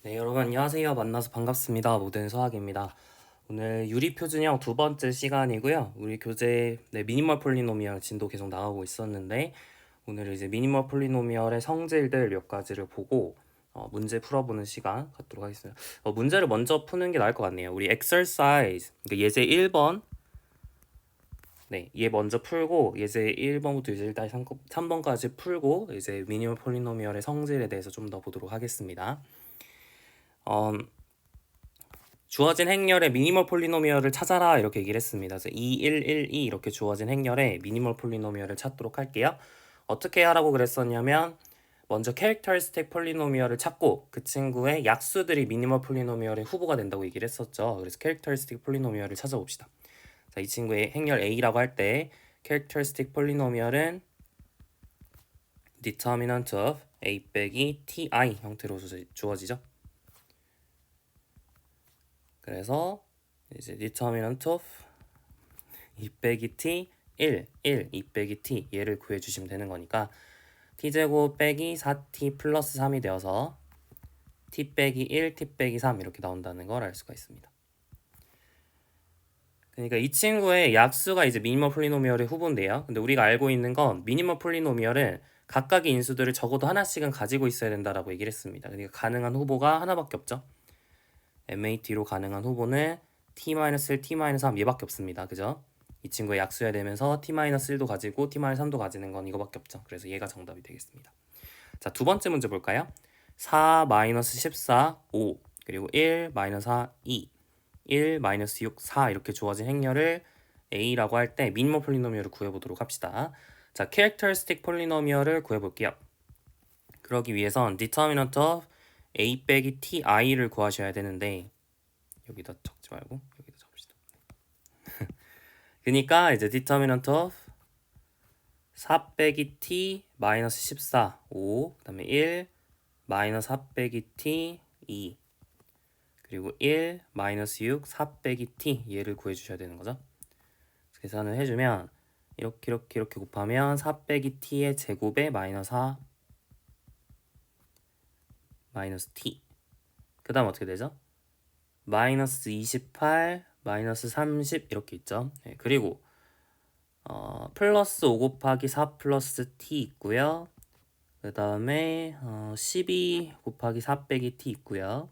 네, 여러분 안녕하세요. 만나서 반갑습니다. 모든 수학입니다. 오늘 유리표준형 두 번째 시간이고요. 우리 교재 미니멀 폴리노미얼 진도 계속 나가고 있었는데 오늘 이제 미니멀 폴리노미얼의 성질들 몇 가지를 보고 문제 풀어보는 시간 갖도록 하겠습니다. 문제를 먼저 푸는 게 나을 것 같네요. 우리 exercise, 그러니까 예제 1번 얘 먼저 풀고 예제 1번부터 예제 3번까지 풀고 이제 미니멀 폴리노미얼의 성질에 대해서 좀 더 보도록 하겠습니다. 주어진 행렬의 미니멀 폴리노미얼을 찾아라 이렇게 얘기를 했습니다. 그래서 2, 1, 1, 2 이렇게 주어진 행렬의 미니멀 폴리노미얼을 찾도록 할게요. 어떻게 하라고 그랬었냐면 먼저 캐릭터리스틱 폴리노미얼을 찾고 그 친구의 약수들이 미니멀 폴리노미얼의 후보가 된다고 얘기를 했었죠. 그래서 캐릭터리스틱 폴리노미얼을 찾아봅시다. 자, 이 친구의 행렬 A라고 할 때 캐릭터리스틱 폴리노미얼은 determinant of A 빼기 ti 형태로 주어지죠. 그래서 이제 determinant of 2 빼기 t 1, 2 빼기 t 얘를 구해주시면 되는 거니까 t제곱 빼기 4t 플러스 3이 되어서 t 빼기 1, t 빼기 3 이렇게 나온다는 걸 알 수가 있습니다. 그러니까 이 친구의 약수가 이제 미니멀 폴리노미얼의 후보인데요. 근데 우리가 알고 있는 건 미니멀 폴리노미얼은 각각의 인수들을 적어도 하나씩은 가지고 있어야 된다라고 얘기를 했습니다. 그러니까 가능한 후보가 하나밖에 없죠. MAT로 가능한 후보는 t-1, t-3 얘밖에 없습니다. 그죠? 이 친구의 약수야 되면서 t-1도 가지고 t-3도 가지는 건 이거밖에 없죠. 그래서 얘가 정답이 되겠습니다. 자, 두 번째 문제 볼까요? 4-14, 5 그리고 1-4, 2 1-6, 4 이렇게 주어진 행렬을 A라고 할 때 미니멀 폴리노미얼을 구해보도록 합시다. 자, 캐릭터리스틱 폴리노미얼을 구해볼게요. 그러기 위해선 determinant of A 빼기 ti를 구하셔야 되는데 여기다 적지 말고 여기다 적읍시다. 그러니까 이제 determinant of 4 빼기 t 마이너스 14 5 그다음에 1 마이너스 4 빼기 t 2 그리고 1 마이너스 6 4 빼기 t 얘를 구해주셔야 되는 거죠. 계산을 해주면 이렇게 곱하면 4 빼기 t의 제곱에 마이너스 4 마이너스 t 그 다음 어떻게 되죠? 마이너스 28 마이너스 30 이렇게 있죠. 네, 그리고 플러스 5 곱하기 4 플러스 t 있고요. 그 다음에 12 곱하기 4 빼기 t 있고요.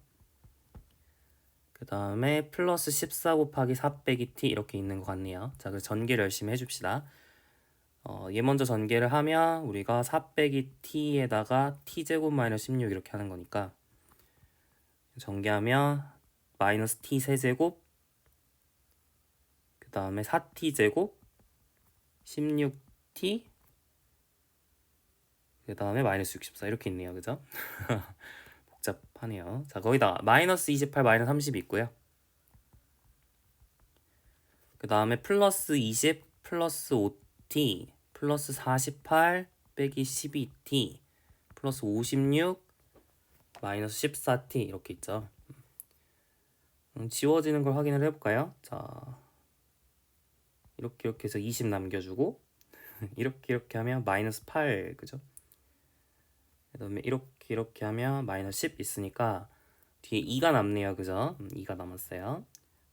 그 다음에 플러스 14 곱하기 4 빼기 t 이렇게 있는 것 같네요. 자, 그래서 전개를 열심히 해줍시다. 얘 먼저 전개를 하면 우리가 4 빼기 t에다가 t제곱 마이너스 16 이렇게 하는 거니까 전개하면 마이너스 t 세제곱 그 다음에 4t제곱 16t 그 다음에 마이너스 64 이렇게 있네요. 그죠? 복잡하네요. 자, 거기다가 마이너스 28 마이너스 30이 있고요. 그 다음에 플러스 20 플러스 5t 플러스 48 빼기 12t 플러스 56 마이너스 14t 이렇게 있죠. 지워지는 걸 확인을 해볼까요? 자, 이렇게 해서 20 남겨주고 이렇게 하면 마이너스 8 그죠? 그 다음에 이렇게 하면 마이너스 10 있으니까 뒤에 2가 남네요. 그죠? 2가 남았어요.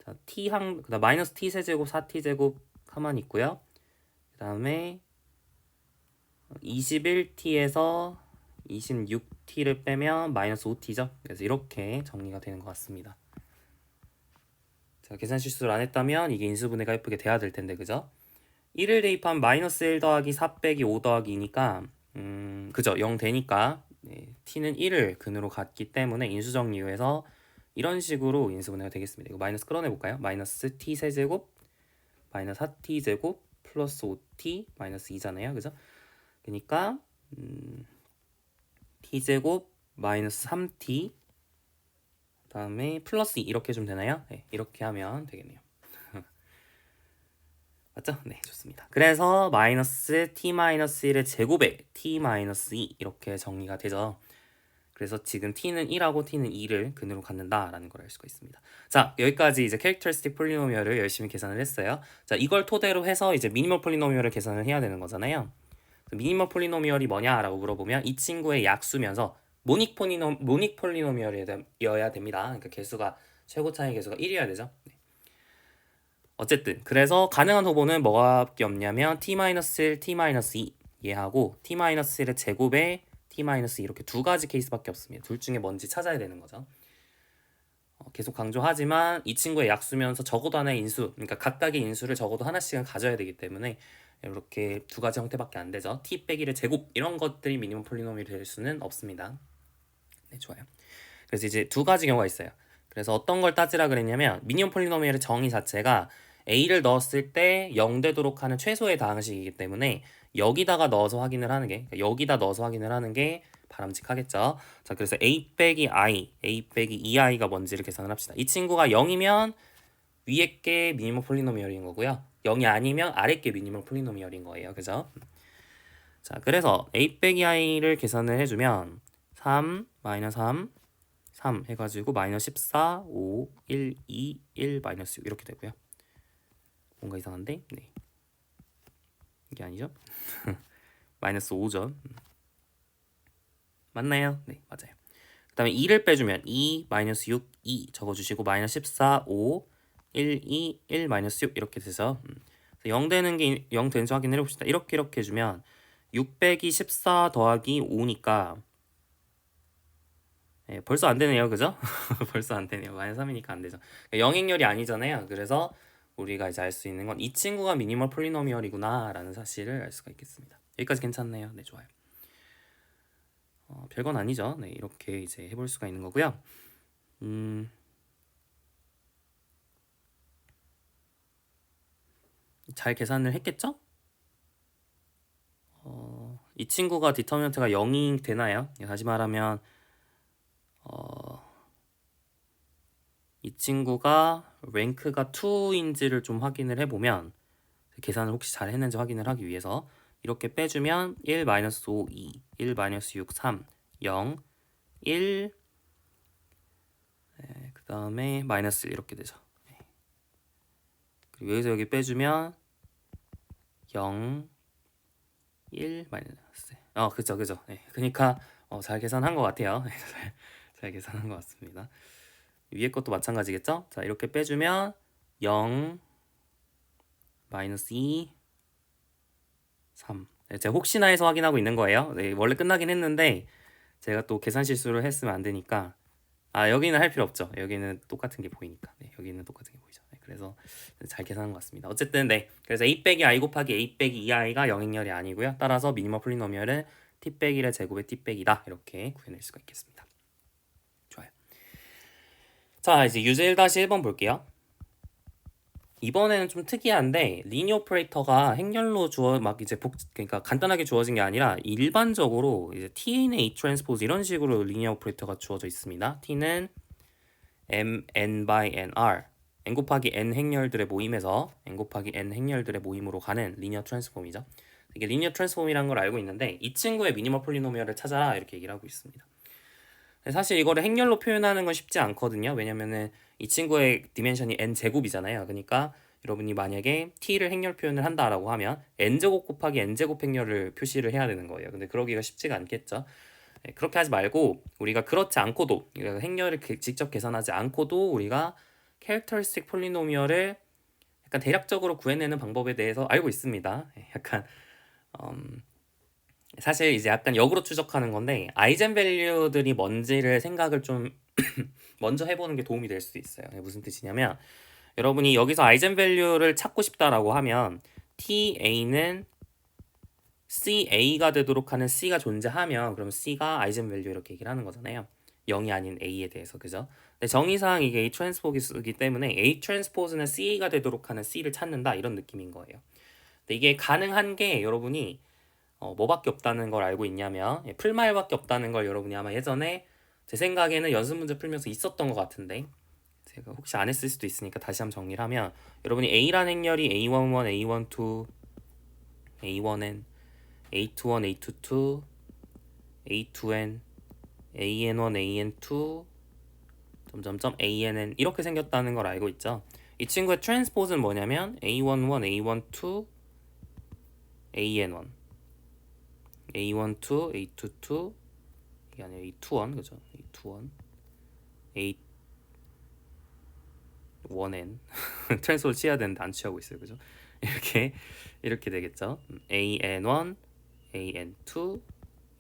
자, 그다음 마이너스 t 세제곱 4t 제곱 가만히 있고요. 그 다음에 21t에서 26t를 빼면 마이너스 5t죠. 그래서 이렇게 정리가 되는 것 같습니다. 자, 계산 실수를 안 했다면 이게 인수분해가 예쁘게 돼야 될 텐데 그죠? 1을 대입하면 마이너스 1 더하기 4 빼기 5 더하기 2니까 그죠? 0 되니까 t는 1을 근으로 갖기 때문에 인수정리 이후에서 이런 식으로 인수분해가 되겠습니다. 이거 마이너스 끌어내볼까요? 마이너스 t 세제곱 마이너스 4t 제곱 플러스 5t 마이너스 2잖아요. 그죠? 그러니까 t제곱 마이너스 3t 그 다음에 플러스 2 이렇게 좀 되나요? 네, 이렇게 하면 되겠네요. 맞죠? 네, 좋습니다. 그래서 마이너스 t 마이너스 1의 제곱에 t 마이너스 2 이렇게 정리가 되죠. 그래서 지금 t는 1하고 t는 2를 근으로 갖는다라는 걸 알 수가 있습니다. 자, 여기까지 이제 캐릭터리스틱 폴리노미얼을 열심히 계산을 했어요. 자, 이걸 토대로 해서 이제 미니멀 폴리노미얼을 계산을 해야 되는 거잖아요. 미니멀 폴리노미얼이 뭐냐라고 물어보면 이 친구의 약수면서 모닉 폴리노미얼이어야 됩니다. 그러니까 개수가 최고 차이 개수가 1이어야 되죠. 네. 어쨌든 그래서 가능한 후보는 뭐밖에 없냐면 t-1, t-2 얘하고 t-1의 제곱에 t-2 이렇게 두 가지 케이스밖에 없습니다. 둘 중에 뭔지 찾아야 되는 거죠. 계속 강조하지만 이 친구의 약수면서 적어도 하나의 인수, 그러니까 각각의 인수를 적어도 하나씩은 가져야 되기 때문에 이렇게 두 가지 형태밖에 안 되죠. t 빼기의 제곱 이런 것들이 미니멈 폴리노미얼이 될 수는 없습니다. 네, 좋아요. 그래서 이제 두 가지 경우가 있어요. 그래서 어떤 걸 따지라 그랬냐면 미니멈 폴리노미얼의 정의 자체가 a를 넣었을 때 0 되도록 하는 최소의 다항식이기 때문에 여기다가 넣어서 확인을 하는 게, 그러니까 여기다 넣어서 확인을 하는 게 바람직하겠죠. 자, 그래서 a 빼기 i, a 빼기 2i가 뭔지를 계산을 합시다. 이 친구가 0이면 위에 게 미니멈 폴리노미얼인 거고요. 0이 아니면 아래 게 미니멈 폴리노미얼인 거예요. 그죠? 자, 그래서 a 빼기 i를 계산을 해주면 3, 마이너스 3 해가지고 마이너스 14, 5, 1, 2, 1, 마이너스 6 이렇게 되고요. 뭔가 이상한데? 네. 이게 아니죠? 마이너스 5죠. 맞나요? 네, 맞아요. 그 다음에 2를 빼주면 2, 마이너스 6, 2 적어주시고 마이너스 14, 5, 1, 2, 1, 마이너스 6 이렇게 돼서 0 되는 게 0 되는지 확인을 해봅시다. 이렇게 해주면 6 빼기 14 더하기 5니까 네, 벌써 안 되네요. 그죠? 벌써 안 되네요. 마이너스 3이니까 안 되죠. 영행렬이 아니잖아요. 그래서 우리가 이제 알 수 있는 건 이 친구가 미니멀 폴리노미얼이구나 라는 사실을 알 수가 있겠습니다. 여기까지 괜찮네요. 네, 좋아요. 별건 아니죠. 네, 이렇게 이제 해볼 수가 있는 거고요. 잘 계산을 했겠죠? 이 친구가 디터미넌트가 0이 되나요? 다시 말하면 이 친구가 랭크가 2인지를 좀 확인을 해보면 계산을 혹시 잘 했는지 확인을 하기 위해서 이렇게 빼주면 1, 마이너스 5, 2, 1, 마이너스 6, 3, 0, 1, 네, 그 다음에 마이너스 1 이렇게 되죠. 네. 그리고 여기서 여기 빼주면 0, 1, 마이너스 그죠. 네. 그러니까 잘 계산한 것 같아요. 잘 계산한 것 같습니다. 위에 것도 마찬가지겠죠? 자, 이렇게 빼주면 0, 마이너스 2, 3. 네, 제가 혹시나 해서 확인하고 있는 거예요. 네, 원래 끝나긴 했는데 제가 또 계산 실수를 했으면 안 되니까 여기는 할 필요 없죠. 여기는 똑같은 게 보이니까. 네, 여기는 똑같은 게 보이죠. 네, 그래서 잘 계산한 것 같습니다. 어쨌든 네, 그래서 a 빼기 i 곱하기 a 빼기 2i가 영행렬이 아니고요. 따라서 미니멈 폴리노미얼은 t 빼기 1의 제곱의 t 빼기다 이렇게 구해낼 수가 있겠습니다. 좋아요. 자, 이제 유제 1-1번 볼게요. 이번에는 좀 특이한데 리니어 오퍼레이터가 행렬로 그러니까 간단하게 주어진 게 아니라 일반적으로 이제 tn의 a 트랜스포즈 이런 식으로 리니어 오퍼레이터가 주어져 있습니다. t는 m n by n r n 곱하기 n 행렬들의 모임에서 n 곱하기 n 행렬들의 모임으로 가는 리니어 트랜스폼이죠. 이게 리니어 트랜스폼이라는 걸 알고 있는데 이 친구의 미니멀 폴리노미얼을 찾아라 이렇게 얘기를 하고 있습니다. 사실 이거를 행렬로 표현하는 건 쉽지 않거든요. 왜냐면은 이 친구의 디멘션이 n 제곱이잖아요. 그러니까 여러분이 만약에 t를 행렬 표현을 한다라고 하면 n제곱 곱하기 n제곱 행렬을 표시를 해야 되는 거예요. 근데 그러기가 쉽지가 않겠죠. 네, 그렇게 하지 말고 우리가 그렇지 않고도 행렬을 직접 계산하지 않고도 우리가 캐릭터리스틱 폴리노미얼을 약간 대략적으로 구해내는 방법에 대해서 알고 있습니다. 약간 사실 이제 약간 역으로 추적하는 건데 아이젠 밸류들이 뭔지를 생각을 좀 먼저 해보는 게 도움이 될 수도 있어요. 무슨 뜻이냐면 여러분이 여기서 아이젠 밸류를 찾고 싶다라고 하면 TA는 CA가 되도록 하는 C가 존재하면 그럼 C가 아이젠 밸류 이렇게 얘기를 하는 거잖아요. 0이 아닌 A에 대해서 그죠? 근데 정의상 이게 A 트랜스포즈이기 때문에 A 트랜스포즈는 CA가 되도록 하는 C를 찾는다 이런 느낌인 거예요. 근데 이게 가능한 게 여러분이 뭐밖에 없다는 걸 알고 있냐면 풀마일밖에 없다는 걸 여러분이 아마 예전에 제 생각에는 연습 문제 풀면서 있었던 것 같은데 제가 혹시 안 했을 수도 있으니까 다시 한번 정리를 하면 여러분이 A라는 행렬이 A11, A12, A1n, A21, A22, A2n, AN1, AN2, 점점점 ANN 이렇게 생겼다는 걸 알고 있죠. 이 친구의 트랜스포즈는 뭐냐면 A11, A12, AN1 A12, A22, 이게 아니라 A21 그죠? A21 A1N 트랜스포즈 취해야 되는데 안 취하고 있어요, 그죠? 이렇게 되겠죠. AN1, AN2,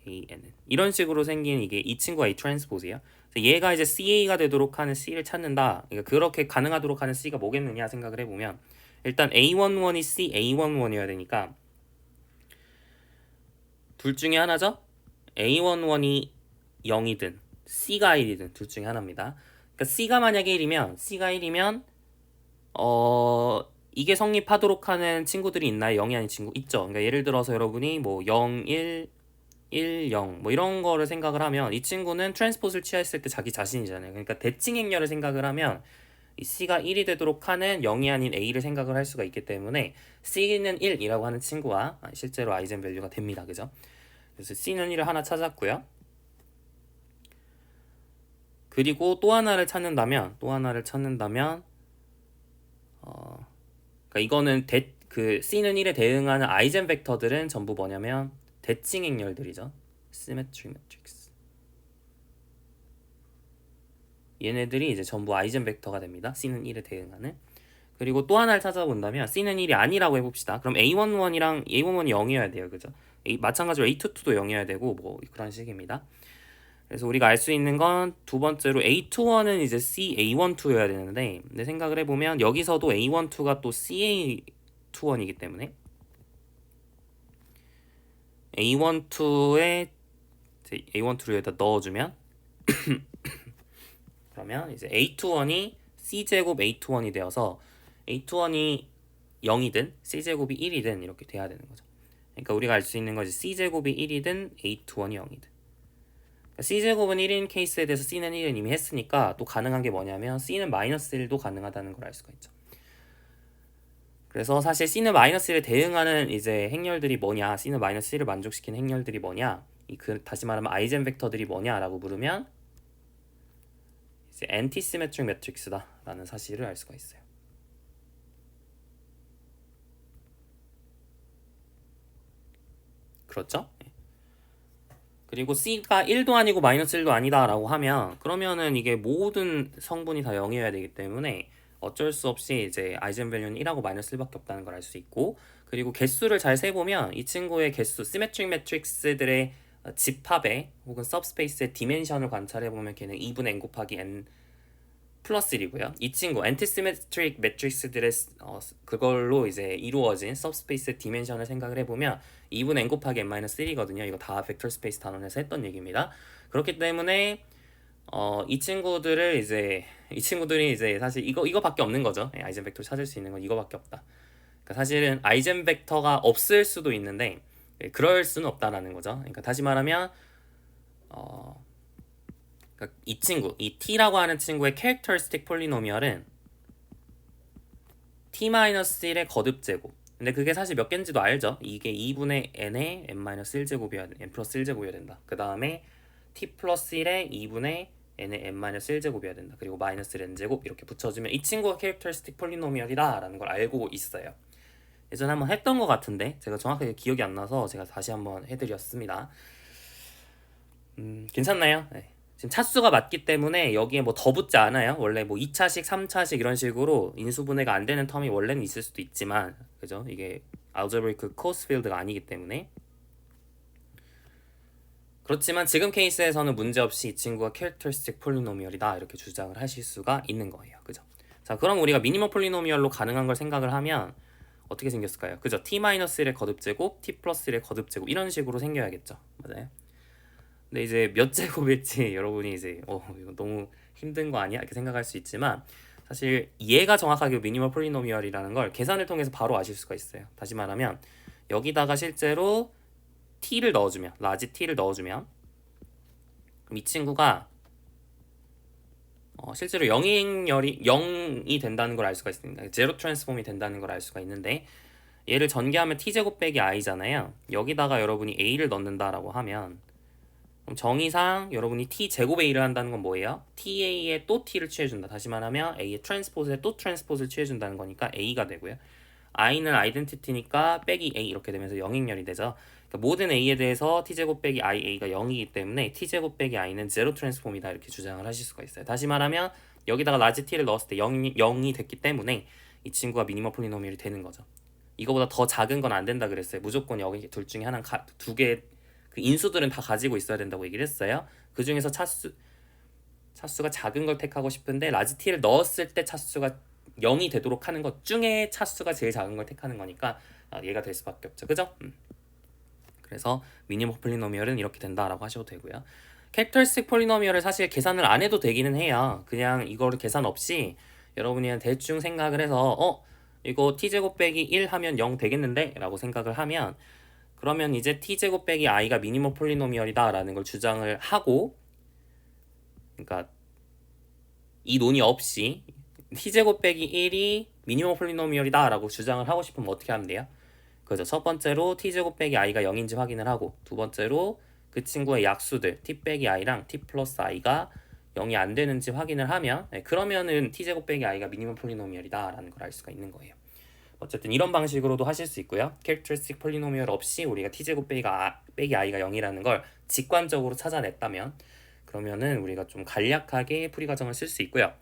ANN 이런 식으로 생긴 이게 이 친구가 이 트랜스포즈예요. 얘가 이제 CA가 되도록 하는 C를 찾는다. 그러니까 그렇게 가능하도록 하는 C가 뭐겠느냐 생각을 해보면 일단 A11이 C, A11이어야 되니까 둘 중에 하나죠. A11이 0이든 C가 1이든 둘 중에 하나입니다. 그러니까 C가 만약에 1이면 이게 성립하도록 하는 친구들이 있나요? 0이 아닌 친구 있죠. 그러니까 예를 들어서 여러분이 뭐 0, 1, 1, 0 뭐 이런 거를 생각을 하면 이 친구는 트랜스포즈를 취했을 때 자기 자신이잖아요. 그러니까 대칭 행렬을 생각을 하면 이 C가 1이 되도록 하는 0이 아닌 A를 생각을 할 수가 있기 때문에 C는 1이라고 하는 친구가 실제로 아이젠 밸류가 됩니다. 그죠? 그래서 C는 1을 하나 찾았고요. 그리고 또 하나를 찾는다면 그러니까 이거는 그 C는 1에 대응하는 아이젠 벡터들은 전부 뭐냐면 대칭 행렬들이죠. Symmetric matrix. 얘네들이 이제 전부 아이젠 벡터가 됩니다. C는 1에 대응하는. 그리고 또 하나를 찾아본다면 C는 1이 아니라고 해봅시다. 그럼 A11이랑 A11이 0이어야 돼요. 그죠? 마찬가지로 A22도 0이어야 되고 뭐 그런 식입니다. 그래서 우리가 알 수 있는 건 두 번째로 A21은 이제 C A12여야 되는데 내 생각을 해보면 여기서도 A12가 또 CA21이기 때문에 A12에 A12를 여기다 넣어주면 그러면 이제 A21이 C제곱 A21이 되어서 A21이 0이든 C제곱이 1이든 이렇게 돼야 되는 거죠. 그러니까 우리가 알 수 있는 것이 C제곱이 1이든 A21이 0이든 C제곱은 1인 케이스에 대해서 C는 1은 이미 했으니까 또 가능한 게 뭐냐면 C는 마이너스 1도 가능하다는 걸 알 수가 있죠. 그래서 사실 C는 마이너스 1에 대응하는 이제 행렬들이 뭐냐, C는 마이너스 1을 만족시키는 행렬들이 뭐냐, 다시 말하면 아이젠 벡터들이 뭐냐라고 물으면 이제 엔티시메트릭 매트릭스다라는 사실을 알 수가 있어요. 그렇죠? 그리고 C가 1도 아니고 마이너스 1도 아니다 라고 하면 그러면은 이게 모든 성분이 다 0이어야 되기 때문에 어쩔 수 없이 이제 아이젠 밸류는 1하고 마이너스 1밖에 없다는 걸 알 수 있고 그리고 개수를 잘 세보면 이 친구의 개수 시메트릭 매트릭스들의 집합에 혹은 서브스페이스의 디멘션을 관찰해보면 걔는 2분의 n 곱하기 n 플러스 1이고요. 이 친구 엔티시메트릭 매트릭스들의 그걸로 이제 이루어진 서브스페이스의 디멘션을 생각을 해보면 2분의 n 곱하기 n-1이거든요. 이거 다 벡터 스페이스 단원에서 했던 얘기입니다. 그렇기 때문에 이 친구들이 이제 사실 이거밖에 없는 거죠. 아이젠 벡터 찾을 수 있는 건 이거밖에 없다. 그러니까 사실은 아이젠 벡터가 없을 수도 있는데 그럴 수는 없다라는 거죠. 그러니까 다시 말하면 그러니까 이 친구, 이 t라고 하는 친구의 캐릭터리스틱 폴리노미얼은 t-1의 거듭제곱. 근데 그게 사실 몇 개인지도 알죠? 이게 2분의 n의 n-1제곱이어야 n 플러스 1제곱이어야 된다. 그 다음에 t 플러스 1의 2분의 n의 n-1제곱이어야 된다. 그리고 마이너스 n제곱 이렇게 붙여주면 이 친구가 캐릭터리스틱 폴리노미얼이다 라는 걸 알고 있어요. 예전에 한번 했던 것 같은데 제가 정확하게 기억이 안 나서 제가 다시 한번 해드렸습니다. 괜찮나요? 네. 지금 차수가 맞기 때문에 여기에 뭐 더 붙지 않아요. 원래 뭐 2차식, 3차식 이런 식으로 인수분해가 안 되는 텀이 원래는 있을 수도 있지만 그죠? 이게 알제브리크 코스 필드가 아니기 때문에 그렇지만 지금 케이스에서는 문제없이 이 친구가 캐릭터리스틱 폴리노미얼이다 이렇게 주장을 하실 수가 있는 거예요. 그죠? 자, 그럼 우리가 미니멈 폴리노미얼로 가능한 걸 생각을 하면 어떻게 생겼을까요? 그죠? t-1의 거듭제곱, t 플러스 1의 거듭제곱 이런 식으로 생겨야겠죠. 맞아요? 근데 이제 몇 제곱일지 여러분이 이제 이거 너무 힘든 거 아니야? 이렇게 생각할 수 있지만 사실 얘가 정확하게 미니멀 폴리노미얼이라는 걸 계산을 통해서 바로 아실 수가 있어요. 다시 말하면 여기다가 실제로 t를 넣어주면 라지 t를 넣어주면 그럼 이 친구가 실제로 0이 된다는 걸 알 수가 있습니다. 제로 트랜스폼이 된다는 걸 알 수가 있는데 얘를 전개하면 t제곱 빼기 i잖아요. 여기다가 여러분이 a를 넣는다라고 하면 그럼 정의상 여러분이 t제곱 a를 한다는 건 뭐예요? ta에 또 t를 취해준다. 다시 말하면 a의 트랜스포즈에 또 트랜스포즈를 취해준다는 거니까 a가 되고요. i는 아이덴티티니까 빼기 a 이렇게 되면서 영행렬이 되죠. 그러니까 모든 a에 대해서 t제곱 빼기 ia가 0이기 때문에 t제곱 빼기 i는 제로 트랜스폼이다 이렇게 주장을 하실 수가 있어요. 다시 말하면 여기다가 라지 t를 넣었을 때 0이 됐기 때문에 이 친구가 미니멈 폴리노미얼이 되는 거죠. 이거보다 더 작은 건 안 된다 그랬어요. 무조건 여기 둘 중에 하나 두 개 그 인수들은 다 가지고 있어야 된다고 얘기를 했어요. 그 중에서 차수가 작은 걸 택하고 싶은데 라지 t를 넣었을 때 차수가 0이 되도록 하는 것 중에 차수가 제일 작은 걸 택하는 거니까 얘가 될 수밖에 없죠. 그죠? 그래서 미니멈 폴리노미얼은 이렇게 된다라고 하셔도 되고요. 캐릭터리스틱 폴리노미얼을 사실 계산을 안 해도 되기는 해요. 그냥 이거를 계산 없이 여러분이 그냥 대충 생각을 해서 이거 t제곱 빼기 1 하면 0 되겠는데? 라고 생각을 하면 그러면 이제 t제곱 빼기 i가 미니멈 폴리노미얼이다 라는 걸 주장을 하고 그러니까 이 논의 없이 t제곱 빼기 1이 미니멈 폴리노미얼이다 라고 주장을 하고 싶으면 어떻게 하면 돼요? 그죠. 첫 번째로 t제곱 빼기 i가 0인지 확인을 하고 두 번째로 그 친구의 약수들 t 빼기 i랑 t 플러스 i가 0이 안 되는지 확인을 하면 그러면은 t제곱 빼기 i가 미니멈 폴리노미얼이다 라는 걸 알 수가 있는 거예요. 어쨌든 이런 방식으로도 하실 수 있고요. 캐릭터리스틱 폴리노미얼 없이 우리가 t제곱 빼기 i가 0이라는 걸 직관적으로 찾아냈다면 그러면은 우리가 좀 간략하게 풀이 과정을 쓸 수 있고요.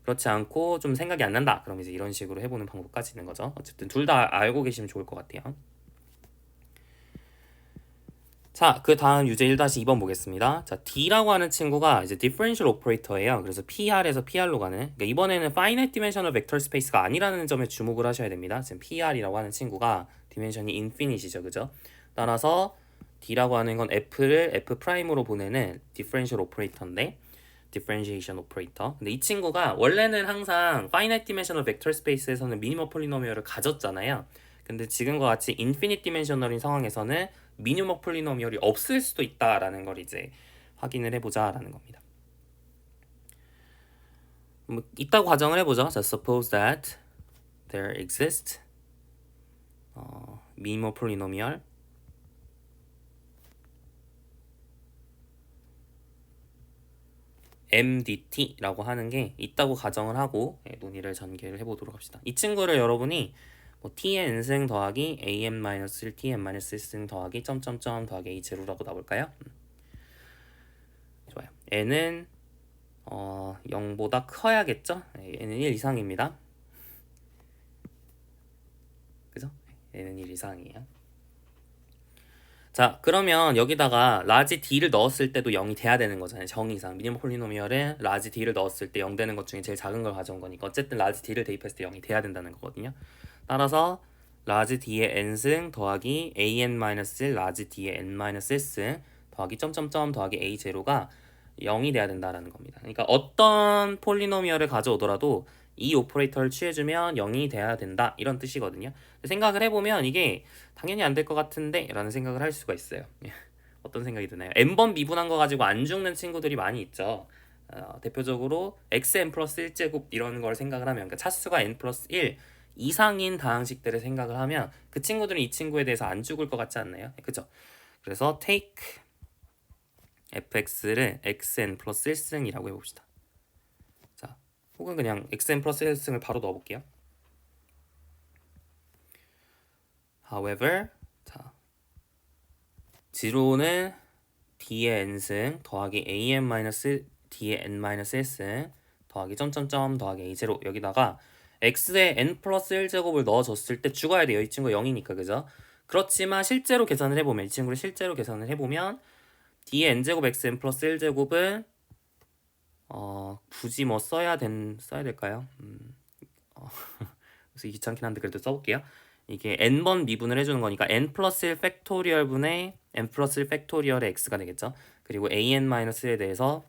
그렇지 않고 좀 생각이 안 난다. 그럼 이제 이런 식으로 해보는 방법까지 있는 거죠. 어쨌든 둘 다 알고 계시면 좋을 것 같아요. 자, 그 다음 유제 1-2번 보겠습니다. 자, D라고 하는 친구가 이제 differential operator예요. 그래서 PR에서 PR로 가는. 그러니까 이번에는 finite dimensional vector space가 아니라는 점에 주목을 하셔야 됩니다. 지금 PR이라고 하는 친구가 디멘션이 infinite이죠, 그죠? 따라서 D라고 하는 건 F를 F'으로 보내는 differential operator인데 differentiation operator. 근데 이 친구가 원래는 항상 finite dimensional vector space에서는 미니멈 폴리노미얼을 가졌잖아요. 근데 지금과 같이 infinite dimensional인 상황에서는 미니멈 폴리노미얼이 없을 수도 있다라는 걸 이제 확인을 해보자라는 겁니다. 뭐 있다고 가정을 해보죠. 자, suppose that there exists minimal polynomial MDT라고 하는 게 있다고 가정을 하고 논의를 전개를 해보도록 합시다. 이 친구를 여러분이 뭐 t의 n승 더하기 am-1 tn-1승 더하기 점점점 더하기 a 제로라고 나올까요? 좋아요. n은 0보다 커야겠죠? n은 1 이상입니다. 그죠? n은 1 이상이에요. 자, 그러면 여기다가 라지 d를 넣었을 때도 0이 돼야 되는 거잖아요. 정의상 미니멈 폴리노미얼에 라지 d를 넣었을 때 0 되는 것 중에 제일 작은 걸 가져온 거니까 어쨌든 라지 d를 대입했을 때 0이 돼야 된다는 거거든요. 따라서 라지 d의 n승 더하기 an-1 라지 d의 n-1승 더하기 점점점 더하기 a 제로가 0이 돼야 된다는 겁니다. 그러니까 어떤 폴리노미얼을 가져오더라도 이 오퍼레이터를 취해주면 0이 돼야 된다 이런 뜻이거든요. 생각을 해보면 이게 당연히 안 될 것 같은데 라는 생각을 할 수가 있어요. 어떤 생각이 드나요? n번 미분한 거 가지고 안 죽는 친구들이 많이 있죠. 대표적으로 xn 플러스 1제곱 이런 걸 생각을 하면 그러니까 차수가 n 플러스 1 이상인 다항식들을 생각을 하면 그 친구들은 이 친구에 대해서 안 죽을 것 같지 않나요? 그죠? 그래서 take fx를 xn 플러스 1승이라고 해봅시다. 자, 혹은 그냥 xn 플러스 1승을 바로 넣어볼게요. However, 자, 지로는 d의 n승 더하기 am-d의 n-1승 더하기 점점점 더하기 a0 여기다가 x에 n 플러스 1제곱을 넣어줬을 때 죽어야 돼요. 이 친구 0이니까 그죠? 그렇지만 실제로 계산을 해보면 이 친구를 실제로 계산을 해보면 d의 n제곱 xn 플러스 1제곱은 굳이 뭐 써야 될까요? 그래서 귀찮긴 한데 그래도 써볼게요. 이게 n번 미분을 해주는 거니까 n 플러스 1 팩토리얼 분의 n 플러스 1 팩토리얼의 x가 되겠죠. 그리고 an-에 대해서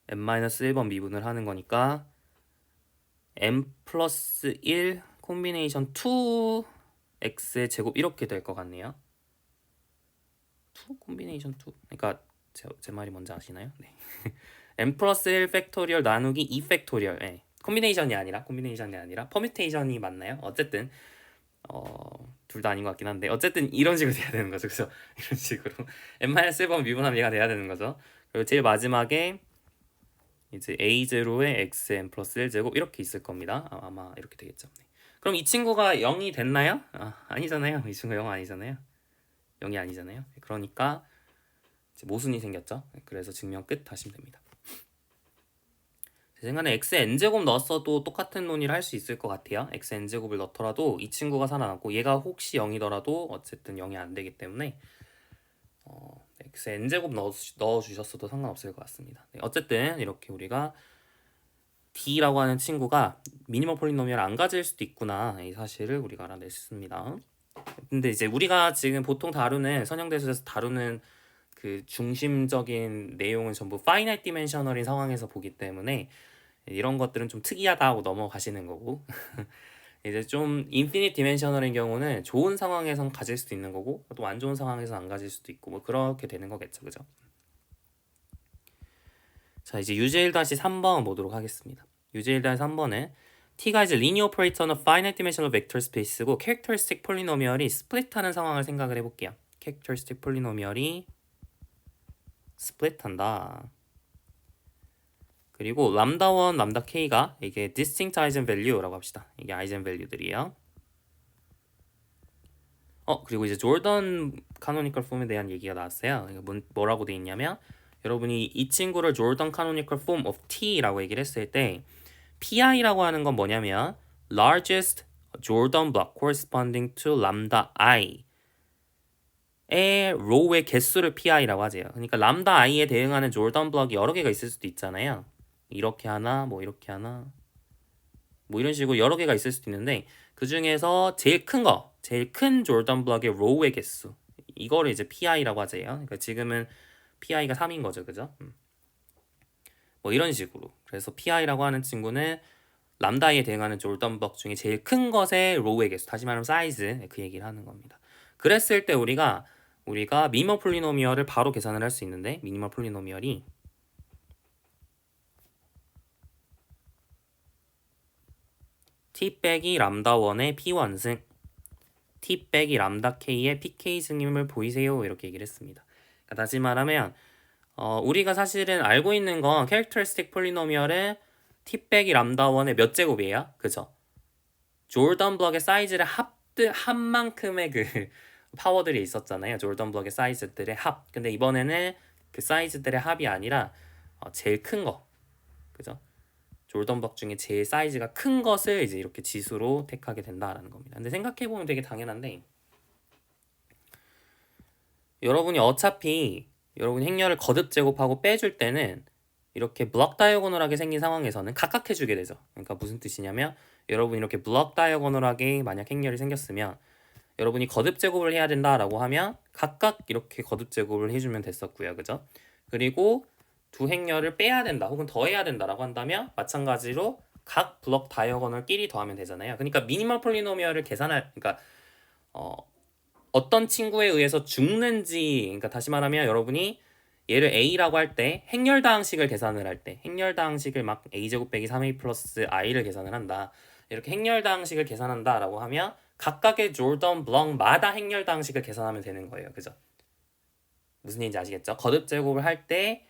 n-1번 미분을 하는 거니까 n 플러스 1 콤비네이션 2x의 제곱 이렇게 될 것 같네요. 2 콤비네이션 2 그러니까 제 말이 뭔지 아시나요? 네. n 플러스 1 팩토리얼 나누기 2 팩토리얼 콤비네이션이 아니라 퍼뮤테이션이 맞나요? 어쨌든 둘 다 아닌 것 같긴 한데 어쨌든 이런 식으로 돼야 되는 거죠. 그래서 이런 식으로 n-1번 미분하면 얘가 돼야 되는 거죠. 그리고 제일 마지막에 이제 a0의 xn 플러스 1제곱 이렇게 있을 겁니다. 아마 이렇게 되겠죠. 네. 그럼 이 친구가 0이 됐나요? 아니잖아요. 이 친구가 0 아니잖아요. 0이 아니잖아요. 그러니까 이제 모순이 생겼죠. 그래서 증명 끝 하시면 됩니다. 제 생각에 xn제곱 넣었어도 똑같은 논의를 할 수 있을 것 같아요. xn제곱을 넣더라도 이 친구가 살아남고 얘가 혹시 0이더라도 어쨌든 0이 안 되기 때문에 xn제곱 넣어주셨어도 상관없을 것 같습니다. 네, 어쨌든 이렇게 우리가 d라고 하는 친구가 미니멈 폴리노미얼을 안 가질 수도 있구나 이 사실을 우리가 알아냈습니다. 근데 이제 우리가 지금 보통 다루는 선형대수에서 다루는 그 중심적인 내용은 전부 파이나이트 디멘셔널인 상황에서 보기 때문에 이런 것들은 좀 특이하다 하고 넘어가시는 거고 이제 좀 인피니트 디멘셔널인 경우는 좋은 상황에선 가질 수도 있는 거고 또 안 좋은 상황에서 안 가질 수도 있고 뭐 그렇게 되는 거겠죠. 그죠? 자, 이제 UJ1-3번 보도록 하겠습니다. UJ1-3번은 T가 이제 linear operator on a finite dimensional vector space고 characteristic polynomial이 스플릿하는 상황을 생각을 해볼게요. characteristic polynomial이 스플릿한다. 그리고 람다1, 람다 k가 이게 distinct eigenvalue라고 합시다. 이게 eigenvalue들이에요. 그리고 이제 조던 카노니컬 폼에 대한 얘기가 나왔어요. 뭐라고 돼 있냐면 여러분이 이 친구를 조던 카노니컬 폼 of T라고 얘기를 했을 때 PI라고 하는 건 뭐냐면 largest Jordan block corresponding to lambda I 의 row의 개수를 PI라고 하세요. 그러니까 람다 i에 대응하는 조던 블럭이 여러 개가 있을 수도 있잖아요. 이렇게 하나, 뭐 이렇게 하나, 뭐 이런 식으로 여러 개가 있을 수도 있는데 그 중에서 제일 큰 거, 제일 큰 조던 블럭의 row의 개수 이거를 이제 PI라고 하세요. 그러니까 지금은 PI가 3인 거죠, 그죠? 뭐 이런 식으로. 그래서 PI라고 하는 친구는 람다에 대응하는 조던 블럭 중에 제일 큰 것의 row의 개수, 다시 말하면 사이즈 그 얘기를 하는 겁니다. 그랬을 때 우리가 미니멈 폴리노미얼을 바로 계산을 할 수 있는데 미니멈 폴리노미얼이 t 빼기 람다 1의 p1승 t 빼기 람다 k의 pk승임을 보이세요 이렇게 얘기를 했습니다. 그러니까 다시 말하면 우리가 사실은 알고 있는 건 캐릭터리스틱 폴리노미얼은 t 빼기 람다 1의 몇 제곱이에요? 그죠? 조던 블럭의 사이즈를 한 만큼의 그 파워들이 있었잖아요. 조던 블럭의 사이즈들의 합. 근데 이번에는 그 사이즈들의 합이 아니라 제일 큰 거. 그죠? 조던 블럭 중에 제일 사이즈가 큰 것을 이제 이렇게 지수로 택하게 된다라는 겁니다. 근데 생각해 보면 되게 당연한데 여러분이 어차피 여러분이 행렬을 거듭 제곱하고 빼줄 때는 이렇게 블럭 다이어고널하게 생긴 상황에서는 각각 해주게 되죠. 그러니까 무슨 뜻이냐면 여러분이 이렇게 블럭 다이어고널하게 만약 행렬이 생겼으면 여러분이 거듭 제곱을 해야 된다라고 하면 각각 이렇게 거듭 제곱을 해주면 됐었고요. 그죠? 그리고 두 행렬을 빼야 된다 혹은 더해야 된다라고 한다면 마찬가지로 각 블럭 다이어고널끼리 더하면 되잖아요. 그러니까 미니멀 폴리노미얼을 그러니까 어떤 친구에 의해서 죽는지, 그러니까 다시 말하면 여러분이 얘를 a라고 할 때 행렬다항식을 계산을 할 때 행렬다항식을 막 a제곱 빼기 3a 플러스 i를 계산을 한다. 이렇게 행렬다항식을 계산한다라고 하면 각각의 조던 블럭마다 행렬다항식을 계산하면 되는 거예요. 그죠? 무슨 얘기인지 아시겠죠? 거듭 제곱을 할 때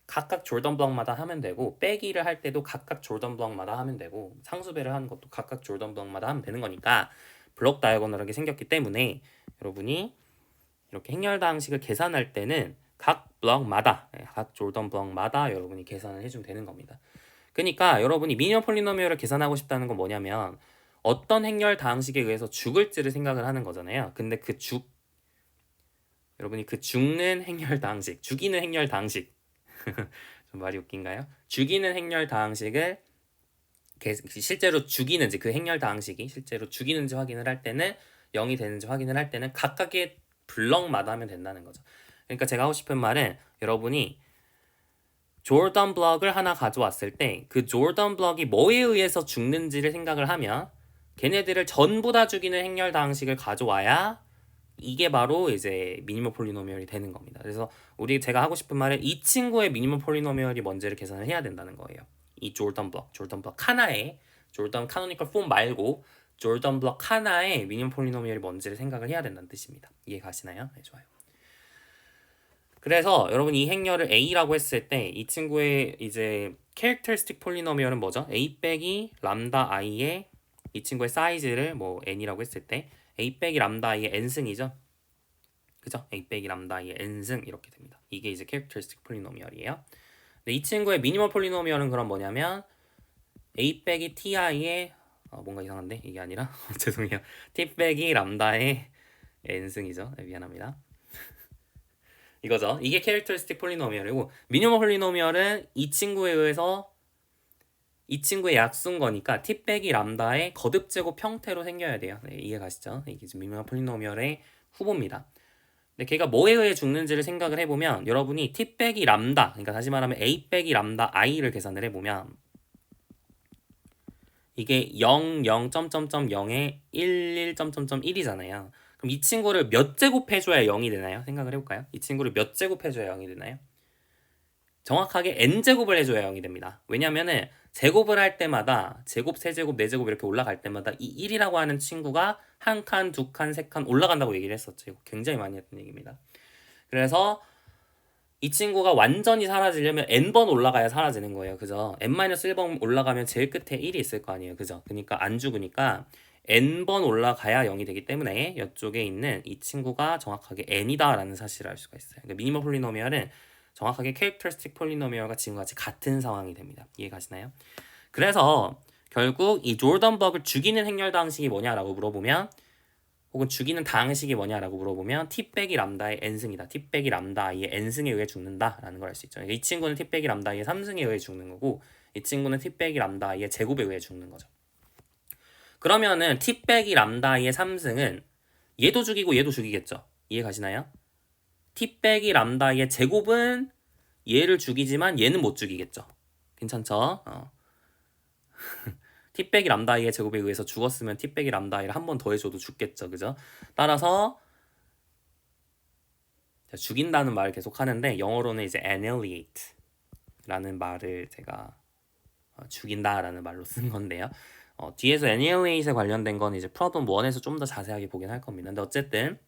각각 조던 블럭마다 하면 되고 빼기를 할 때도 각각 조던 블럭마다 하면 되고 상수배를 하는 것도 각각 조던 블럭마다 하면 되는 거니까 블럭 다이아고널하게 생겼기 때문에 여러분이 이렇게 행렬다항식을 계산할 때는 각 조던 블럭마다 여러분이 계산을 해주면 되는 겁니다. 그러니까 여러분이 미니멈 폴리노미얼을 계산하고 싶다는 건 뭐냐면 어떤 행렬다항식에 의해서 죽을지를 생각을 하는 거잖아요. 근데 여러분이 그 죽는 행렬다항식, 죽이는 행렬다항식 좀 말이 웃긴가요? 죽이는 행렬다항식을 실제로 죽이는지 그 행렬다항식이 실제로 죽이는지 확인을 할 때는 0이 되는지 확인을 할 때는 각각의 블럭마다 하면 된다는 거죠. 그러니까 제가 하고 싶은 말은 여러분이 조던 블럭을 하나 가져왔을 때 그 조던 블럭이 뭐에 의해서 죽는지를 생각을 하면 걔네들을 전부 다 죽이는 행렬다항식을 가져와야 이게 바로 이제 미니멈 폴리노미얼이 되는 겁니다. 그래서 제가 하고 싶은 말은 이 친구의 미니멈 폴리노미얼이 뭔지를 계산을 해야 된다는 거예요. 이 조던 블럭 하나에 조던 카노니컬 폼 말고 조던 블럭 하나의 미니멈 폴리노미얼이 뭔지를 생각을 해야 된다는 뜻입니다. 이해 가시나요? 네, 좋아요. 그래서 여러분 이 행렬을 A라고 했을 때 이 친구의 이제 캐릭터리스틱 폴리노미얼은 뭐죠? A 빼기 람다 i의 이 친구의 사이즈를 뭐 n이라고 했을 때 a 빼기 람다 i의 n승이죠. 그죠? a 빼기 람다 i의 n승 이렇게 됩니다. 이게 이제 캐릭터리스틱 폴리노미얼이에요. 근데 이 친구의 미니멀 폴리노미얼은 그럼 뭐냐면 a 빼기 ti의 뭔가 이상한데 이게 아니라 죄송해요. t 빼기 람다의 n승이죠. 네, 미안합니다. 이거죠. 이게 캐릭터리스틱 폴리노미얼이고 미니멀 폴리노미얼은 이 친구에 의해서 이 친구의 약수인 거니까 t 빼기 람다의 거듭제곱 형태로 생겨야 돼요. 네, 이해 가시죠? 이게 지금 미니멀 폴리노미얼의 후보입니다. 근데 걔가 뭐에 의해 죽는지를 생각을 해보면 여러분이 t 빼기 람다, 그러니까 다시 말하면 a 빼기 람다 i를 계산을 해보면 이게 0, 0, 점점점 0에 1, 1, 점점점 1이잖아요. 그럼 이 친구를 몇 제곱해줘야 0이 되나요? 생각을 해볼까요? 이 친구를 몇 제곱해줘야 0이 되나요? 정확하게 n제곱을 해줘야 0이 됩니다. 왜냐면은 제곱을 할 때마다 제곱, 세제곱, 네제곱 이렇게 올라갈 때마다 이 1이라고 하는 친구가 한 칸, 두 칸, 세 칸 올라간다고 얘기를 했었죠. 이거 굉장히 많이 했던 얘기입니다. 그래서 이 친구가 완전히 사라지려면 n번 올라가야 사라지는 거예요. 그죠? n-1번 올라가면 제일 끝에 1이 있을 거 아니에요. 그죠? 그러니까 안 죽으니까 n번 올라가야 0이 되기 때문에 이쪽에 있는 이 친구가 정확하게 n이다 라는 사실을 알 수가 있어요. 그러니까 미니멀 폴리노미얼은 정확하게 캐릭터리스틱 폴리노미얼과 지금과 같이 같은 상황이 됩니다. 이해가시나요? 그래서 결국 이 조던 버그를 죽이는 행렬 방식이 뭐냐라고 물어보면 혹은 죽이는 다항식이 뭐냐라고 물어보면 t 빼기 람다의 n승이다. t 빼기 람다 i의 n승에 의해 죽는다라는 걸 알 수 있죠. 그러니까 이 친구는 t 빼기 람다 i의 3승에 의해 죽는 거고 이 친구는 t 빼기 람다 i의 제곱에 의해 죽는 거죠. 그러면은 t 빼기 람다 i의 3승은 얘도 죽이고 얘도 죽이겠죠. 이해 가시나요? t 빼기 람다 i의 제곱은 얘를 죽이지만 얘는 못 죽이겠죠. 괜찮죠? t 빼기 람다 i의 제곱에 의해서 죽었으면 t 빼기 람다 i를 한 번 더 해줘도 죽겠죠. 그죠? 따라서 죽인다는 말을 계속 하는데 영어로는 이제 annihilate 라는 말을 제가 죽인다라는 말로 쓴 건데요. 뒤에서 annihilate에 관련된 건 이제 프로블럼 1에서 좀 더 자세하게 보긴 할 겁니다. 근데 어쨌든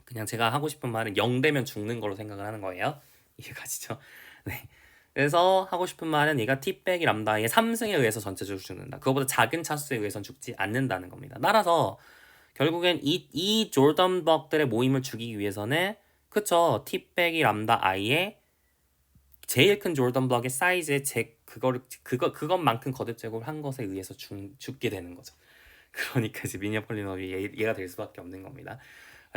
그냥 제가 하고 싶은 말은 0 되면 죽는 걸로 생각을 하는 거예요. 이해 가시죠? 네. 그래서 하고 싶은 말은 얘가 t 빼기 람다의 3승에 의해서 전체적으로 죽는다. 그거보다 작은 차수에 의해서는 죽지 않는다는 겁니다. 따라서 결국엔 이 조던 벅들의 모임을 죽이기 위해서는 그쵸 t 빼기 람다 i의 제일 큰 조던 블럭의 사이즈의 그것만큼 거듭 제곱을 한 것에 의해서 죽게 되는 거죠. 그러니까 이제 미니어 폴리노미 얘가 될 수밖에 없는 겁니다.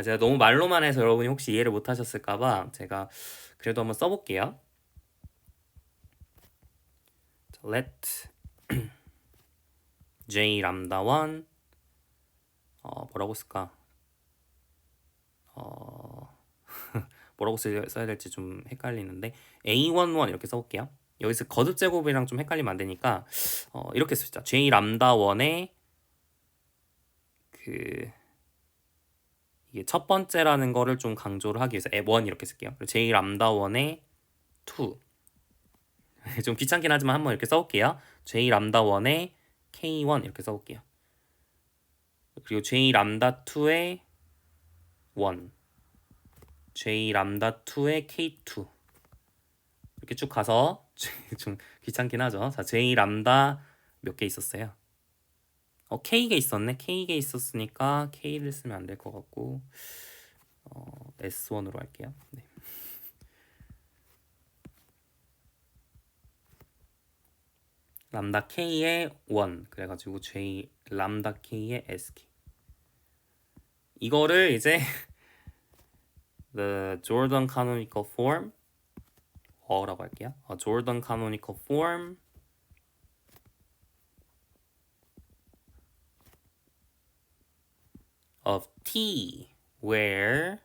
제가 너무 말로만 해서 여러분이 혹시 이해를 못 하셨을까봐 제가 그래도 한번 써볼게요. Let j 람다 1 뭐라고 쓸까? 뭐라고 써야 될지 좀 헷갈리는데 A11 이렇게 써볼게요. 여기서 거듭 제곱이랑 좀 헷갈리면 안 되니까 이렇게 쓰자. J 람다 1의 그 이게 첫 번째라는 거를 좀 강조를 하기 위해서 1 이렇게 쓸게요. J 람다 1의 2. 좀 귀찮긴 하지만 한번 이렇게 써볼게요. J 람다 1의 K1 이렇게 써볼게요. 그리고 J 람다 2의 1, J 람다 2의 K2 이렇게 쭉 가서 좀 귀찮긴 하죠. 자, J 람다 몇 개 있었어요? K가 있었네. K가 있었으니까 K를 쓰면 안 될 것 같고 S1으로 할게요. 네. 람다 K의 1 그래가지고 J 람다 K의 SK 이거를 이제 the Jordan canonical form 라고 할게요. Jordan canonical form of T where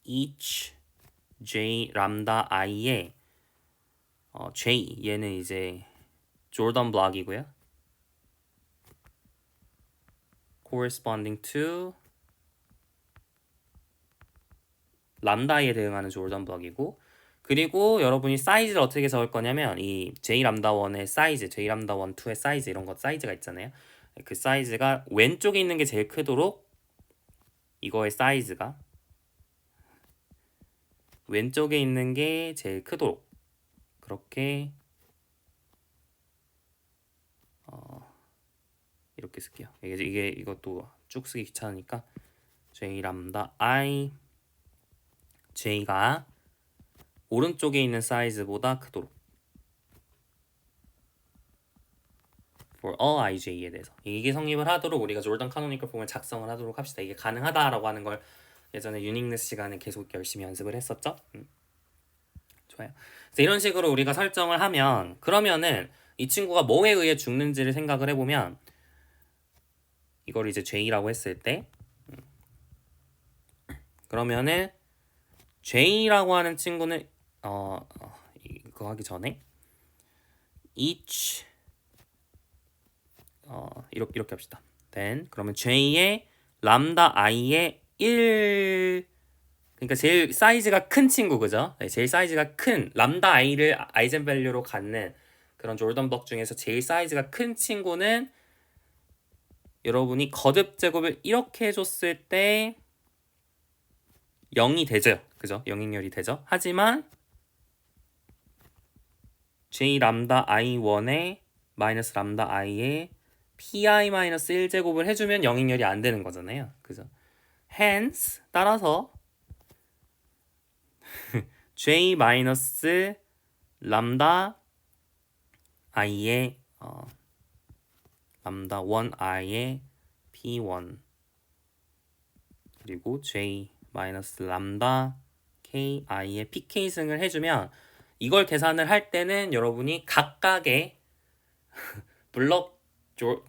each J 람다 I의 J 얘는 이제 조던 블록이고요. corresponding to 람다에 대응하는 조던 블록이고 그리고 여러분이 사이즈를 어떻게 적을 거냐면 이 J 람다 1의 사이즈, J 람다 1, 2의 사이즈 이런 거 사이즈가 있잖아요. 그 사이즈가 왼쪽에 있는 게 제일 크도록 이거의 사이즈가 왼쪽에 있는 게 제일 크도록 그렇게 이렇게 쓸게요. 이것도 쭉 쓰기 귀찮으니까 j 람다 I j가 오른쪽에 있는 사이즈보다 크도록 for all ij에 대해서 이게 성립을 하도록 우리가 조던 카노니컬 폼을 작성을 하도록 합시다. 이게 가능하다라고 하는 걸 예전에 유닉네스 시간에 계속 열심히 연습을 했었죠. 좋아요. 그래서 이런 식으로 우리가 설정을 하면 그러면은 이 친구가 뭐에 의해 죽는지를 생각을 해보면 이걸 이제 J라고 했을 때 그러면은 J라고 하는 친구는 이거 하기 전에 each 이렇게 합시다. then 그러면 J의 람다 i의 1 그러니까 제일 사이즈가 큰 친구 그죠? 네, 제일 사이즈가 큰 람다 i를 아이젠 밸류로 갖는 그런 조던 블록 중에서 제일 사이즈가 큰 친구는 여러분이 거듭 제곱을 이렇게 해줬을 때 0이 되죠. 그죠? 영행열이 되죠. 하지만 j 람다 i1에 마이너스 람다 i에 pi 마이너스 1제곱을 해주면 영행열이 안 되는 거잖아요. 그죠? hence 따라서 j 마이너스 람다 i의 람다 1i의 p1 그리고 j 마이너스 람다 ki의 pk승을 해주면 이걸 계산을 할 때는 여러분이 각각의 블럭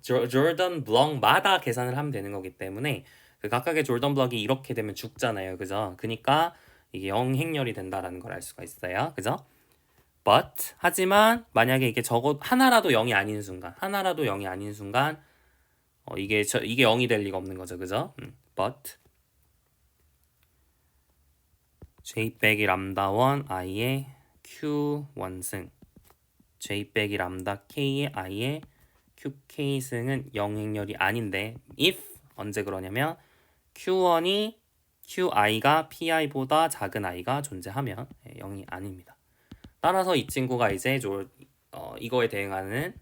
조던 블럭마다 계산을 하면 되는 거기 때문에 그 각각의 조던 블럭이 이렇게 되면 죽잖아요. 그죠? 그러니까 이게 영행열이 된다라는 걸 알 수가 있어요. 그죠? but 하지만 만약에 이게 하나라도 0이 아닌 순간 이게 0이 될 리가 없는 거죠. 그죠? but j 빼기 람다 1 i의 q1승 j 빼기 람다 k의 i의 qk승은 영행열이 아닌데 if 언제 그러냐면 q1이 qi가 pi보다 작은 i가 존재하면 0이 아닙니다. 따라서 이 친구가 이제 이거에 대응하는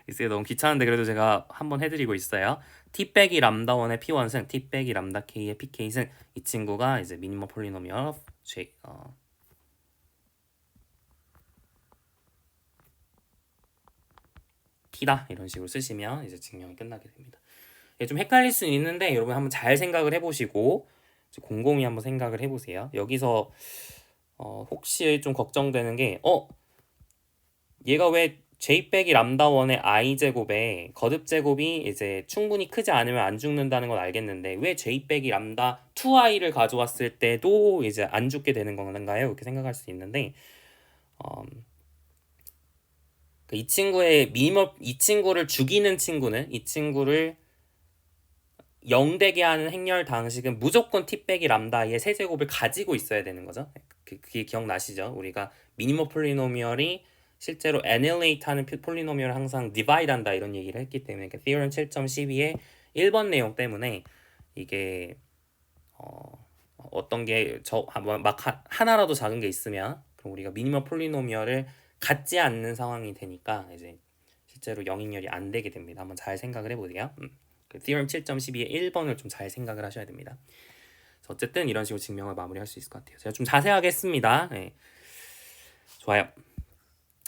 이게 너무 귀찮은데 그래도 제가 한번 해드리고 있어요. t 빼기 람다 1의 p1승, t 빼기 람다 k의 pk승 이 친구가 이제 미니멈 폴리노미얼 t다 이런 식으로 쓰시면 이제 증명이 끝나게 됩니다. 좀 헷갈릴 수 있는데 여러분 한번 잘 생각을 해보시고 곰곰이 한번 생각을 해보세요. 여기서 혹시 좀 걱정되는 게 얘가 왜 j 빼기 람다 1의 i 제곱에 거듭 제곱이 이제 충분히 크지 않으면 안 죽는다는 건 알겠는데 왜 j 빼기 람다 2i를 가져왔을 때도 이제 안 죽게 되는 건가요? 이렇게 생각할 수 있는데 이 친구를 죽이는 친구는 이 친구를 0되게 하는 행렬 방식은 무조건 t 빼기 람다의 세제곱을 가지고 있어야 되는 거죠. 그게 기억나시죠? 우리가 미니멈 폴리노미얼이 실제로 annihilate 하는 폴리노미얼을 항상 divide 한다 이런 얘기를 했기 때문에 theorem 7.12의 1번 내용 때문에 이게 어떤 게 하나라도 작은 게 있으면 그럼 우리가 미니멈 폴리노미얼을 갖지 않는 상황이 되니까 이제 실제로 영행열이 안 되게 됩니다. 한번 잘 생각을 해보세요. 그 theorem 7.12의 1번을 좀 잘 생각을 하셔야 됩니다. 어쨌든 이런 식으로 증명을 마무리할 수 있을 것 같아요. 제가 좀 자세하게 했습니다. 네. 좋아요.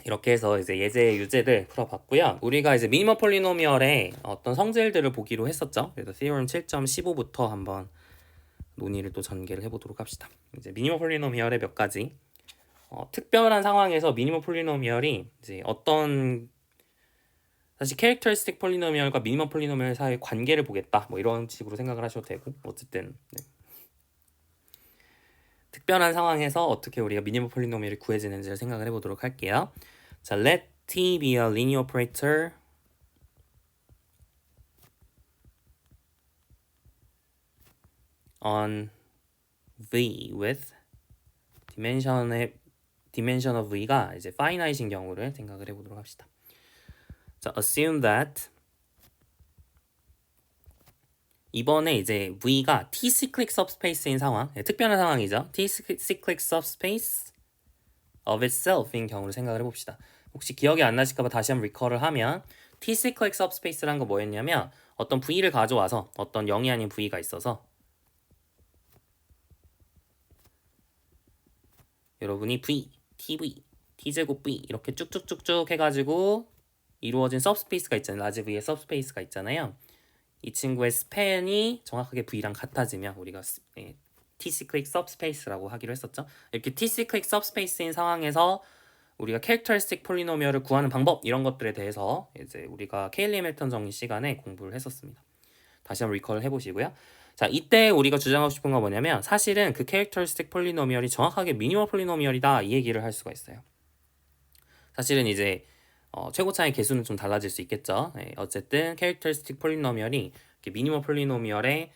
이렇게 해서 이제 예제 유제들 풀어봤고요. 우리가 이제 미니멈 폴리노미얼의 어떤 성질들을 보기로 했었죠. 그래서 theorem 7.15부터 한번 논의를 또 전개를 해보도록 합시다. 이제 미니멈 폴리노미얼의 몇 가지 특별한 상황에서 미니멈 폴리노미얼이 이제 어떤 사실 캐릭터리스틱 폴리노미얼과 미니멈 폴리노미얼 사이의 관계를 보겠다 뭐 이런 식으로 생각을 하셔도 되고 어쨌든 특별한 상황에서 어떻게 우리가 미니멈 폴리노미얼이 구해지는지를 생각을 해보도록 할게요. 자, let t be a linear operator on v with dimension of v가 이제 finite인 경우를 생각을 해보도록 합시다. 자, assume that 이번에 이제 v가 t-cyclic subspace인 상황, 특별한 상황이죠. t-cyclic subspace of itself인 경우를 생각을 해봅시다. 혹시 기억이 안 나실까봐 다시 한번 리커를 하면 T-cyclic subspace라는 거 뭐였냐면 어떤 V를 가져와서 어떤 0이 아닌 V가 있어서 여러분이 V, TV, T제곱 V 이렇게 쭉쭉쭉쭉 해가지고 이루어진 subspace가 있잖아요. 라지 V의 subspace가 있잖아요. 이 친구의 스팬이 정확하게 V랑 같아지면 우리가 T-cyclic subspace라고 하기로 했었죠. 이렇게 T-cyclic subspace인 상황에서 우리가 캐릭터리스틱 폴리노미얼을 구하는 방법 이런 것들에 대해서 이제 우리가 케일리 해밀턴 정리 시간에 공부를 했었습니다. 다시 한번 리콜 해보시고요. 자, 이때 우리가 주장하고 싶은 건 뭐냐면 사실은 그 캐릭터리스틱 폴리노미얼이 정확하게 미니멀 폴리노미얼이다 이 얘기를 할 수가 있어요. 사실은 이제 최고차의 개수는 좀 달라질 수 있겠죠. 네, 어쨌든 캐릭터리스틱 폴리노미얼이 미니멀 폴리노미얼의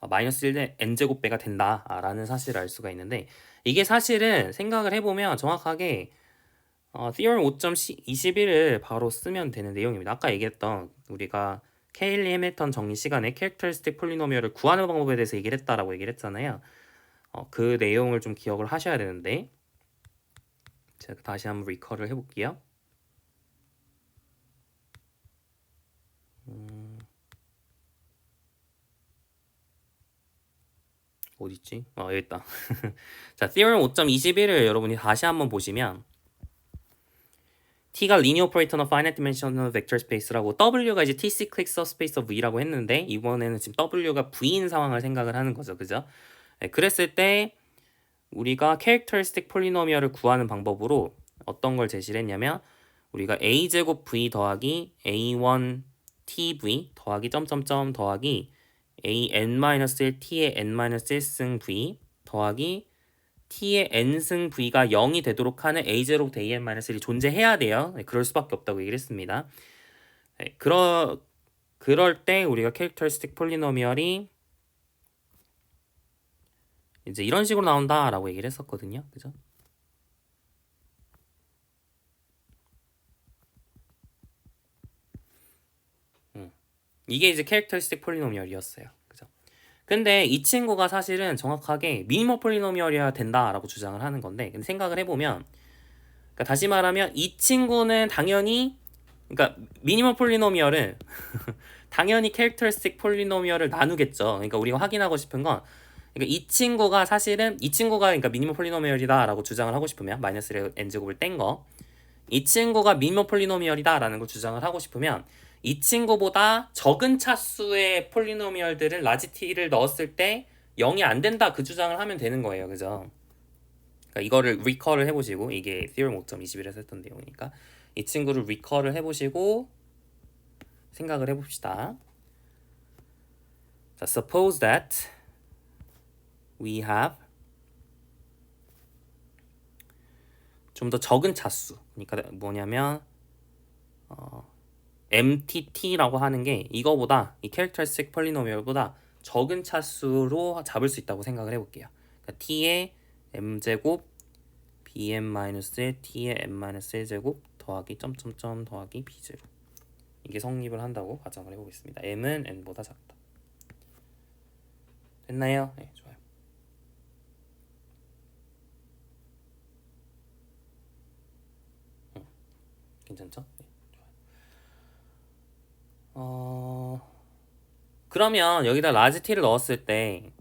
마이너스 1의 n제곱배가 된다라는 사실을 알 수가 있는데 이게 사실은 생각을 해보면 정확하게 Theorem 5.21을 바로 쓰면 되는 내용입니다. 아까 얘기했던 우리가 케일리 해밀턴 정리 시간에 캐릭터리스틱 폴리노미얼을 구하는 방법에 대해서 얘기를 했다라고 얘기를 했잖아요. 그 내용을 좀 기억을 하셔야 되는데 제가 다시 한번 리커를 해볼게요. 어딨지? 여기 있다. 자, Theorem 5.21을 여러분이 다시 한번 보시면 T가 linear operator of finite dimensional vector space라고 W가 이제 T-cyclic subspace of V라고 했는데 이번에는 지금 W가 V인 상황을 생각을 하는 거죠. 그죠? 네, 그랬을 때 우리가 characteristic polynomial을 구하는 방법으로 어떤 걸 제시를 했냐면 우리가 a제곱 v 더하기 a1 tv 더하기 점점점 더하기 an-1 t의 n-1승 v 더하기 t의 n승 v가 0이 되도록 하는 a0부터 an-1이 존재해야 돼요. 네, 그럴 수밖에 없다고 얘기를 했습니다. 네, 그럴 때 우리가 캐릭터리스틱 폴리노미얼이 이제 이런 식으로 나온다라고 얘기를 했었거든요. 그죠? 이게 이제 캐릭터리스틱 폴리노미얼이었어요. 그죠? 근데 이 친구가 사실은 정확하게 미니멀 폴리노미얼이어야 된다라고 주장을 하는 건데 근데 생각을 해보면 그러니까 다시 말하면 이 친구는 당연히 그러니까 미니멀 폴리노미얼은 당연히 캐릭터리스틱 폴리노미얼을 나누겠죠. 그러니까 우리가 확인하고 싶은 건 그러니까 이 친구가 사실은 이 친구가 그러니까 미니멀 폴리노미얼이다라고 주장을 하고 싶으면 마이너스 n제곱을 뗀 거 이 친구가 미니멀 폴리노미얼이다라는 걸 주장을 하고 싶으면 이 친구보다 적은 차수의 폴리노미얼들을 라지 t를 넣었을 때 0이 안 된다 그 주장을 하면 되는 거예요. 그죠? 그러니까 이거를 리커를 해보시고 이게 Theorem 5.21에서 했던 내용이니까 이 친구를 리커를 해보시고 생각을 해봅시다. 자, suppose that we have 좀 더 적은 차수 그러니까 뭐냐면 MTT라고 하는 게 이거보다 이 캐릭터리스틱 폴리노미얼보다 적은 차수로 잡을 수 있다고 생각을 해볼게요. 그러니까 T의 M제곱 BM-1 T의 M-1제곱 더하기 점점점 더하기 B0 이게 성립을 한다고 가정을 해보겠습니다. M은 N보다 작다. 됐나요? 네, 좋아요. 괜찮죠? 네, 좋아요. 그러면 여기다 라지 t를 넣었을 때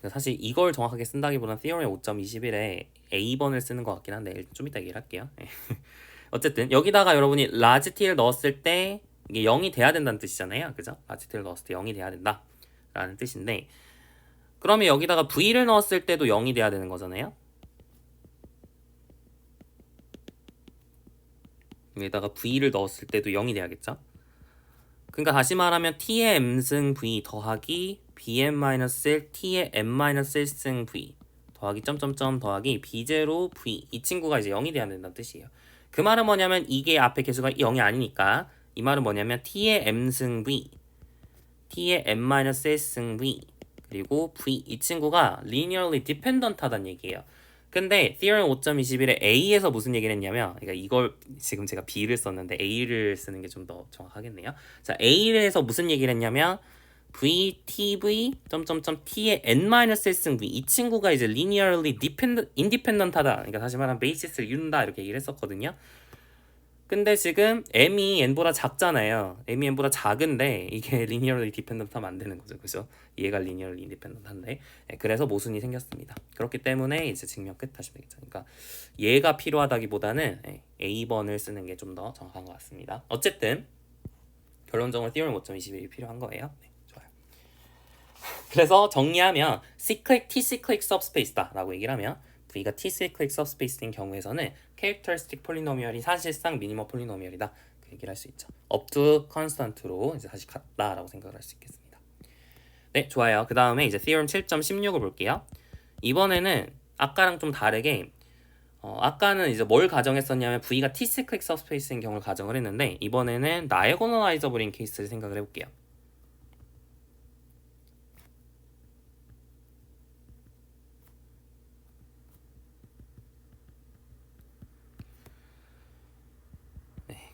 사실 이걸 정확하게 쓴다기보다는 Theorem 5.21에 A번을 쓰는 것 같긴 한데 좀 이따 얘기를 할게요. 어쨌든 여기다가 여러분이 라지 t를 넣었을 때 이게 0이 돼야 된다는 뜻이잖아요. 그죠? 라지 t를 넣었을 때 0이 돼야 된다 라는 뜻인데 그러면 여기다가 V를 넣었을 때도 0이 돼야 되는 거잖아요. 여기다가 V를 넣었을 때도 0이 돼야겠죠? 그러니까 다시 말하면 T의 M승 V 더하기 BM-1 T의 M-1승 V 더하기 점점점 더하기 B0 V 이 친구가 이제 0이 돼야 된다는 뜻이에요. 그 말은 뭐냐면 이게 앞에 개수가 0이 아니니까 이 말은 뭐냐면 T의 M승 V T의 M-1승 V 그리고 V 이 친구가 linearly dependent 하다는 얘기예요. 근데 Theorem 5.21에 A에서 무슨 얘기를 했냐면 그러니까 이걸 지금 제가 B를 썼는데 A를 쓰는 게 좀 더 정확하겠네요. 자, A에서 무슨 얘기를 했냐면 VTV 점점점 T의 n-1승 V 이 친구가 이제 linearly independent하다. 그러니까 다시 말하면 베이시스를 이룬다 이렇게 얘기를 했었거든요. 근데 지금 m이 n보다 작잖아요. m이 n보다 작은데 이게 linearly dependent 하면 안 되는 거죠. 그죠? 얘가 linearly independent 한데 그래서 모순이 생겼습니다. 그렇기 때문에 이제 증명 끝 하시면 되겠죠. 그러니까 얘가 필요하다기보다는 A번을 쓰는 게 좀 더 정확한 것 같습니다. 어쨌든 결론적으로 theorem 5.21이 필요한 거예요. 네, 좋아요. 그래서 정리하면 Cyclic T-cyclic subspace다 라고 얘기를 하면 V가 T-cyclic subspace인 경우에서는 characteristic polynomial이 사실상 미니멈 폴리노미얼이다 그 얘기를 할 수 있죠. up to constant로 이제 다시 같다라고 생각을 할 수 있겠습니다. 네, 좋아요. 그 다음에 이제 theorem 7.16을 볼게요. 이번에는 아까랑 좀 다르게 아까는 이제 뭘 가정했었냐면 V가 T-cyclic subspace인 경우를 가정을 했는데 이번에는 diagonalizable인 케이스를 생각을 해볼게요.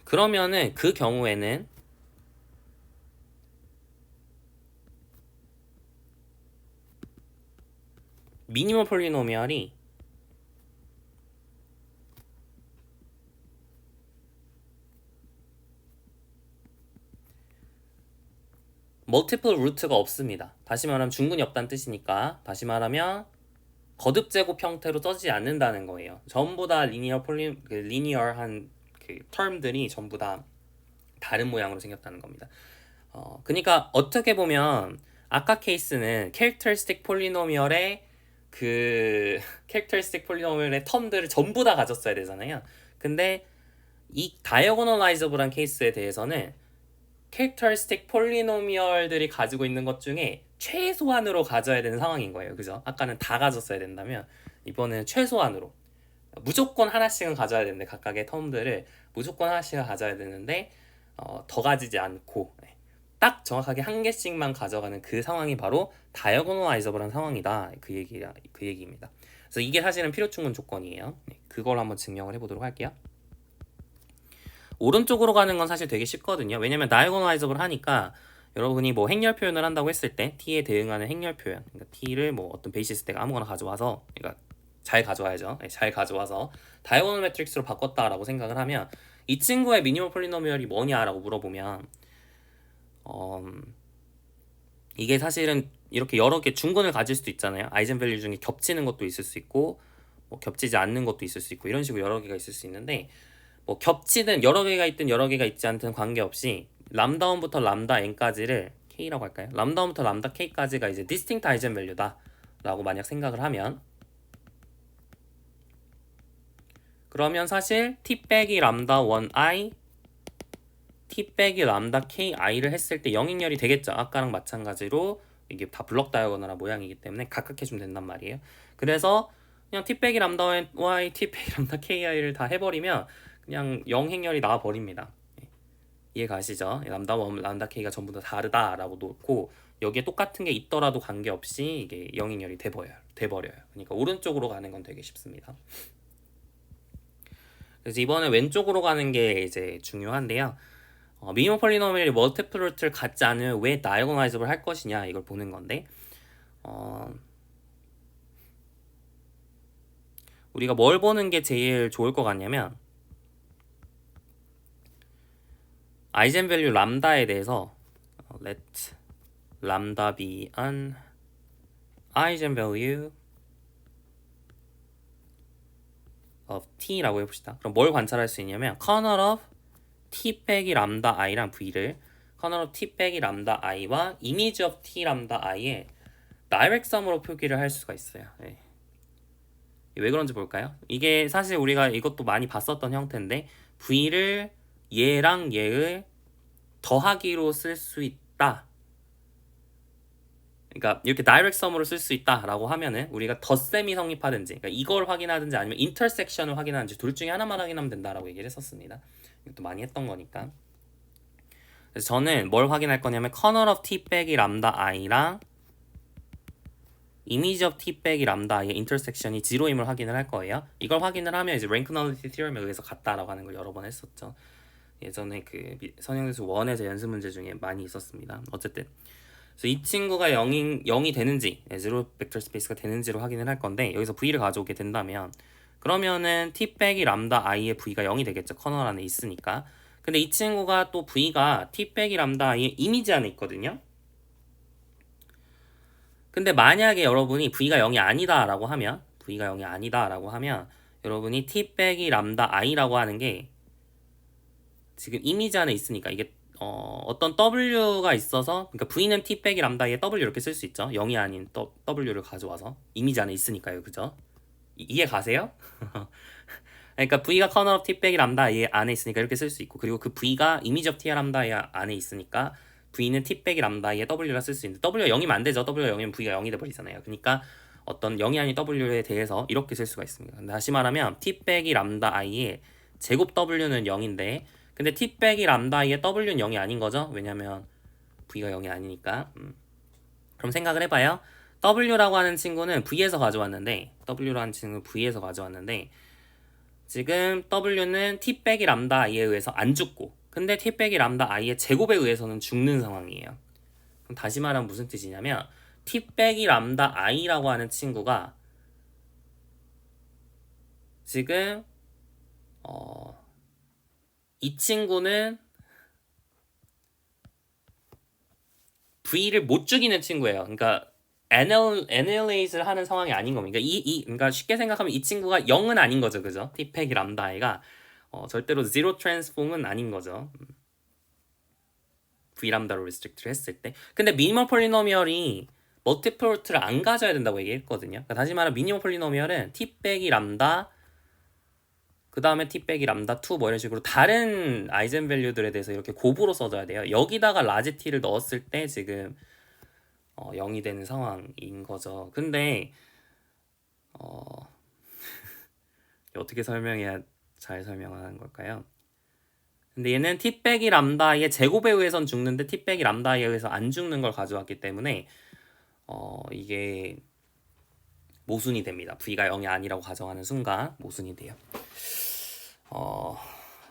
그러면은 그 경우에는 미니멈 폴리노미얼이 멀티플 루트가 없습니다. 다시 말하면 중근이 없다는 뜻이니까 다시 말하면 거듭 제곱 형태로 써지지 않는다는 거예요. 전부 다 리니어한 그 term들이 전부 다 다른 모양으로 생겼다는 겁니다. 그러니까 어떻게 보면 아까 케이스는 characteristic polynomial의 그 characteristic polynomial의 term들을 전부 다 가졌어야 되잖아요. 근데 이 diagonalizable한 케이스에 대해서는 characteristic polynomial들이 가지고 있는 것 중에 최소한으로 가져야 되는 상황인 거예요. 그죠? 아까는 다 가졌어야 된다면 이번에는 최소한으로 무조건 하나씩은 가져야 되는데 각각의 텀들을 무조건 하나씩은 가져야 되는데 더 가지지 않고 딱 정확하게 한 개씩만 가져가는 그 상황이 바로 다이어고널라이저블한 상황이다. 그 얘기입니다. 그래서 이게 사실은 필요 충분 조건이에요. 그걸 한번 증명을 해보도록 할게요. 오른쪽으로 가는 건 사실 되게 쉽거든요. 왜냐면 다이어고널라이저블 하니까 여러분이 뭐 행렬 표현을 한다고 했을 때 t에 대응하는 행렬 표현, 그러니까 t를 뭐 어떤 베이시스 때가 아무거나 가져와서, 그러니까 잘 가져와야죠. 잘 가져와서 다이어고널 매트릭스로 바꿨다라고 생각을 하면 이 친구의 미니멈 폴리노미얼이 뭐냐라고 물어보면 이게 사실은 이렇게 여러 개 중근을 가질 수도 있잖아요. 아이젠 밸류 중에 겹치는 것도 있을 수 있고 뭐 겹치지 않는 것도 있을 수 있고 이런 식으로 여러 개가 있을 수 있는데 뭐 겹치든 여러 개가 있든 여러 개가 있지 않든 관계없이 람다 1부터 람다 n까지를 k라고 할까요? 람다 1부터 람다 k까지가 이제 distinct 아이젠 밸류다 라고 만약 생각을 하면 그러면 사실 t 빼기 람다 1i t 빼기 람다 ki를 했을 때 영인열이 되겠죠. 아까랑 마찬가지로 이게 다 블럭 다이어고널한 모양이기 때문에 각각 해주면 된단 말이에요. 그래서 그냥 t 빼기 람다 y, t 빼기 람다 ki를 다 해버리면 그냥 영행열이 나와버립니다. 이해 가시죠? 람다 1, 람다 k가 전부 다 다르다라고 놓고 여기에 똑같은 게 있더라도 관계없이 이게 영행열이 돼버려요. 그러니까 오른쪽으로 가는 건 되게 쉽습니다. 그래서 이번에 왼쪽으로 가는 게 이제 중요한데요. 미니멈 폴리노미얼이 멀티플 루트를 갖지 않으면 왜 다이어고널라이저블 할 것이냐 이걸 보는 건데 우리가 뭘 보는 게 제일 좋을 것 같냐면 아이젠 밸류 람다에 대해서 let 람다 be an 아이젠 밸류 of t라고 해봅시다. 그럼 뭘 관찰할 수 있냐면 kernel of t 빼기 람다 i랑 v를 kernel of t 빼기 람다 i와 image of t 람다 i의 direct sum으로 표기를 할 수가 있어요. 네. 왜 그런지 볼까요? 이게 사실 우리가 이것도 많이 봤었던 형태인데 v를 얘랑 얘를 더하기로 쓸 수 있다. 그러니까 이렇게 direct sum으로 쓸 수 있다라고 하면은 우리가 덧셈이 성립하든지 그러니까 이걸 확인하든지 아니면 intersection을 확인하든지 둘 중에 하나만 확인하면 된다라고 얘기를 했었습니다. 이것도 많이 했던 거니까. 그래서 저는 뭘 확인할 거냐면 kernel of t 빼기 람다 i랑 image of t 빼기 람다 i의 intersection이 0임을 확인을 할 거예요. 이걸 확인을 하면 이제 rank nullity theorem에 의해서 같다라고 하는 걸 여러 번 했었죠. 예전에 그 선형대수 1에서 연습 문제 중에 많이 있었습니다. 어쨌든 그래서 이 친구가 0이 되는지, 제로 벡터 스페이스가 되는지로 확인을 할 건데, 여기서 v를 가져오게 된다면, 그러면은 t 빼기 람다 i의 v가 0이 되겠죠. 커널 안에 있으니까. 근데 이 친구가 또 v가 t 빼기 람다 i의 이미지 안에 있거든요. 근데 만약에 여러분이 v가 0이 아니다라고 하면, v가 0이 아니다라고 하면, 여러분이 t 빼기 람다 i라고 하는 게 지금 이미지 안에 있으니까 이게 어떤 w가 있어서, 그러니까 v는 t 빼기 람다에 w 이렇게 쓸 수 있죠. 0이 아닌 w를 가져와서 이미지 안에 있으니까요, 그죠? 이해 가세요? 그러니까 v가 커널 오브 t 빼기 람다 이 안에 있으니까 이렇게 쓸 수 있고, 그리고 그 v가 이미지 오브 t 람다 안에 있으니까 v는 t 빼기 람다에 w라 쓸 수 있는데, w가 0이면 안 되죠. w가 0이면 v가 0이 돼 버리잖아요. 그러니까 어떤 0이 아닌 w에 대해서 이렇게 쓸 수가 있습니다. 다시 말하면 t 빼기 람다 i의 제곱 w는 0인데, 근데 t 빼기 람다 i의 w는 0이 아닌 거죠. 왜냐면 v가 0이 아니니까. 그럼 생각을 해봐요. w라고 하는 친구는 v에서 가져왔는데, w라는 친구는 v에서 가져왔는데, 지금 w는 t 빼기 람다 i에 의해서 안 죽고, 근데 t 빼기 람다 i의 제곱에 의해서는 죽는 상황이에요. 그럼 다시 말하면 무슨 뜻이냐면, t 빼기 람다 i라고 하는 친구가 지금 이 친구는 v를 못 죽이는 친구예요. 그러니까 annihilate를 하는 상황이 아닌 겁니다. 그러니까 쉽게 생각하면 이 친구가 0은 아닌 거죠, 그죠? t 빼기 람다 i가 절대로 zero transform은 아닌 거죠. v 람다로 restrict를 했을 때. 근데 미니멀 폴리노미얼이 멀티플 루트를 안 가져야 된다고 얘기했거든요. 그러니까 다시 말하면 미니멀 폴리노미얼은 t 빼기 람다, 그 다음에 t 빼기 람다 2 뭐 이런 식으로 다른 아이젠 밸류들에 대해서 이렇게 곱으로 써줘야 돼요. 여기다가 라지 t를 넣었을 때 지금 0이 되는 상황인 거죠. 근데 어떻게 설명해야 잘 설명하는 걸까요? 근데 얘는 t 빼기 람다의 제곱에 의해선 죽는데 t 빼기 람다에 의해서 안 죽는 걸 가져왔기 때문에 이게 모순이 됩니다. v가 0이 아니라고 가정하는 순간 모순이 돼요.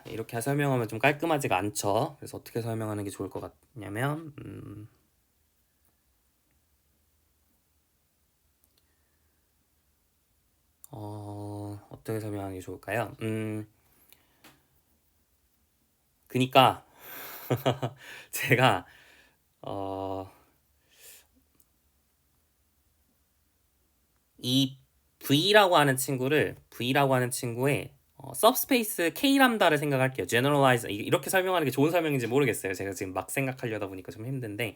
이렇게 설명하면 좀 깔끔하지가 않죠. 그래서 어떻게 설명하는 게 좋을 것 같냐면 어떻게 설명하는 게 좋을까요? 그니까 제가 이 v라고 하는 친구의 subspace k 람다를 생각할게요. generalize 이렇게 설명하는 게 좋은 설명인지 모르겠어요. 제가 지금 막 생각하려다 보니까 좀 힘든데,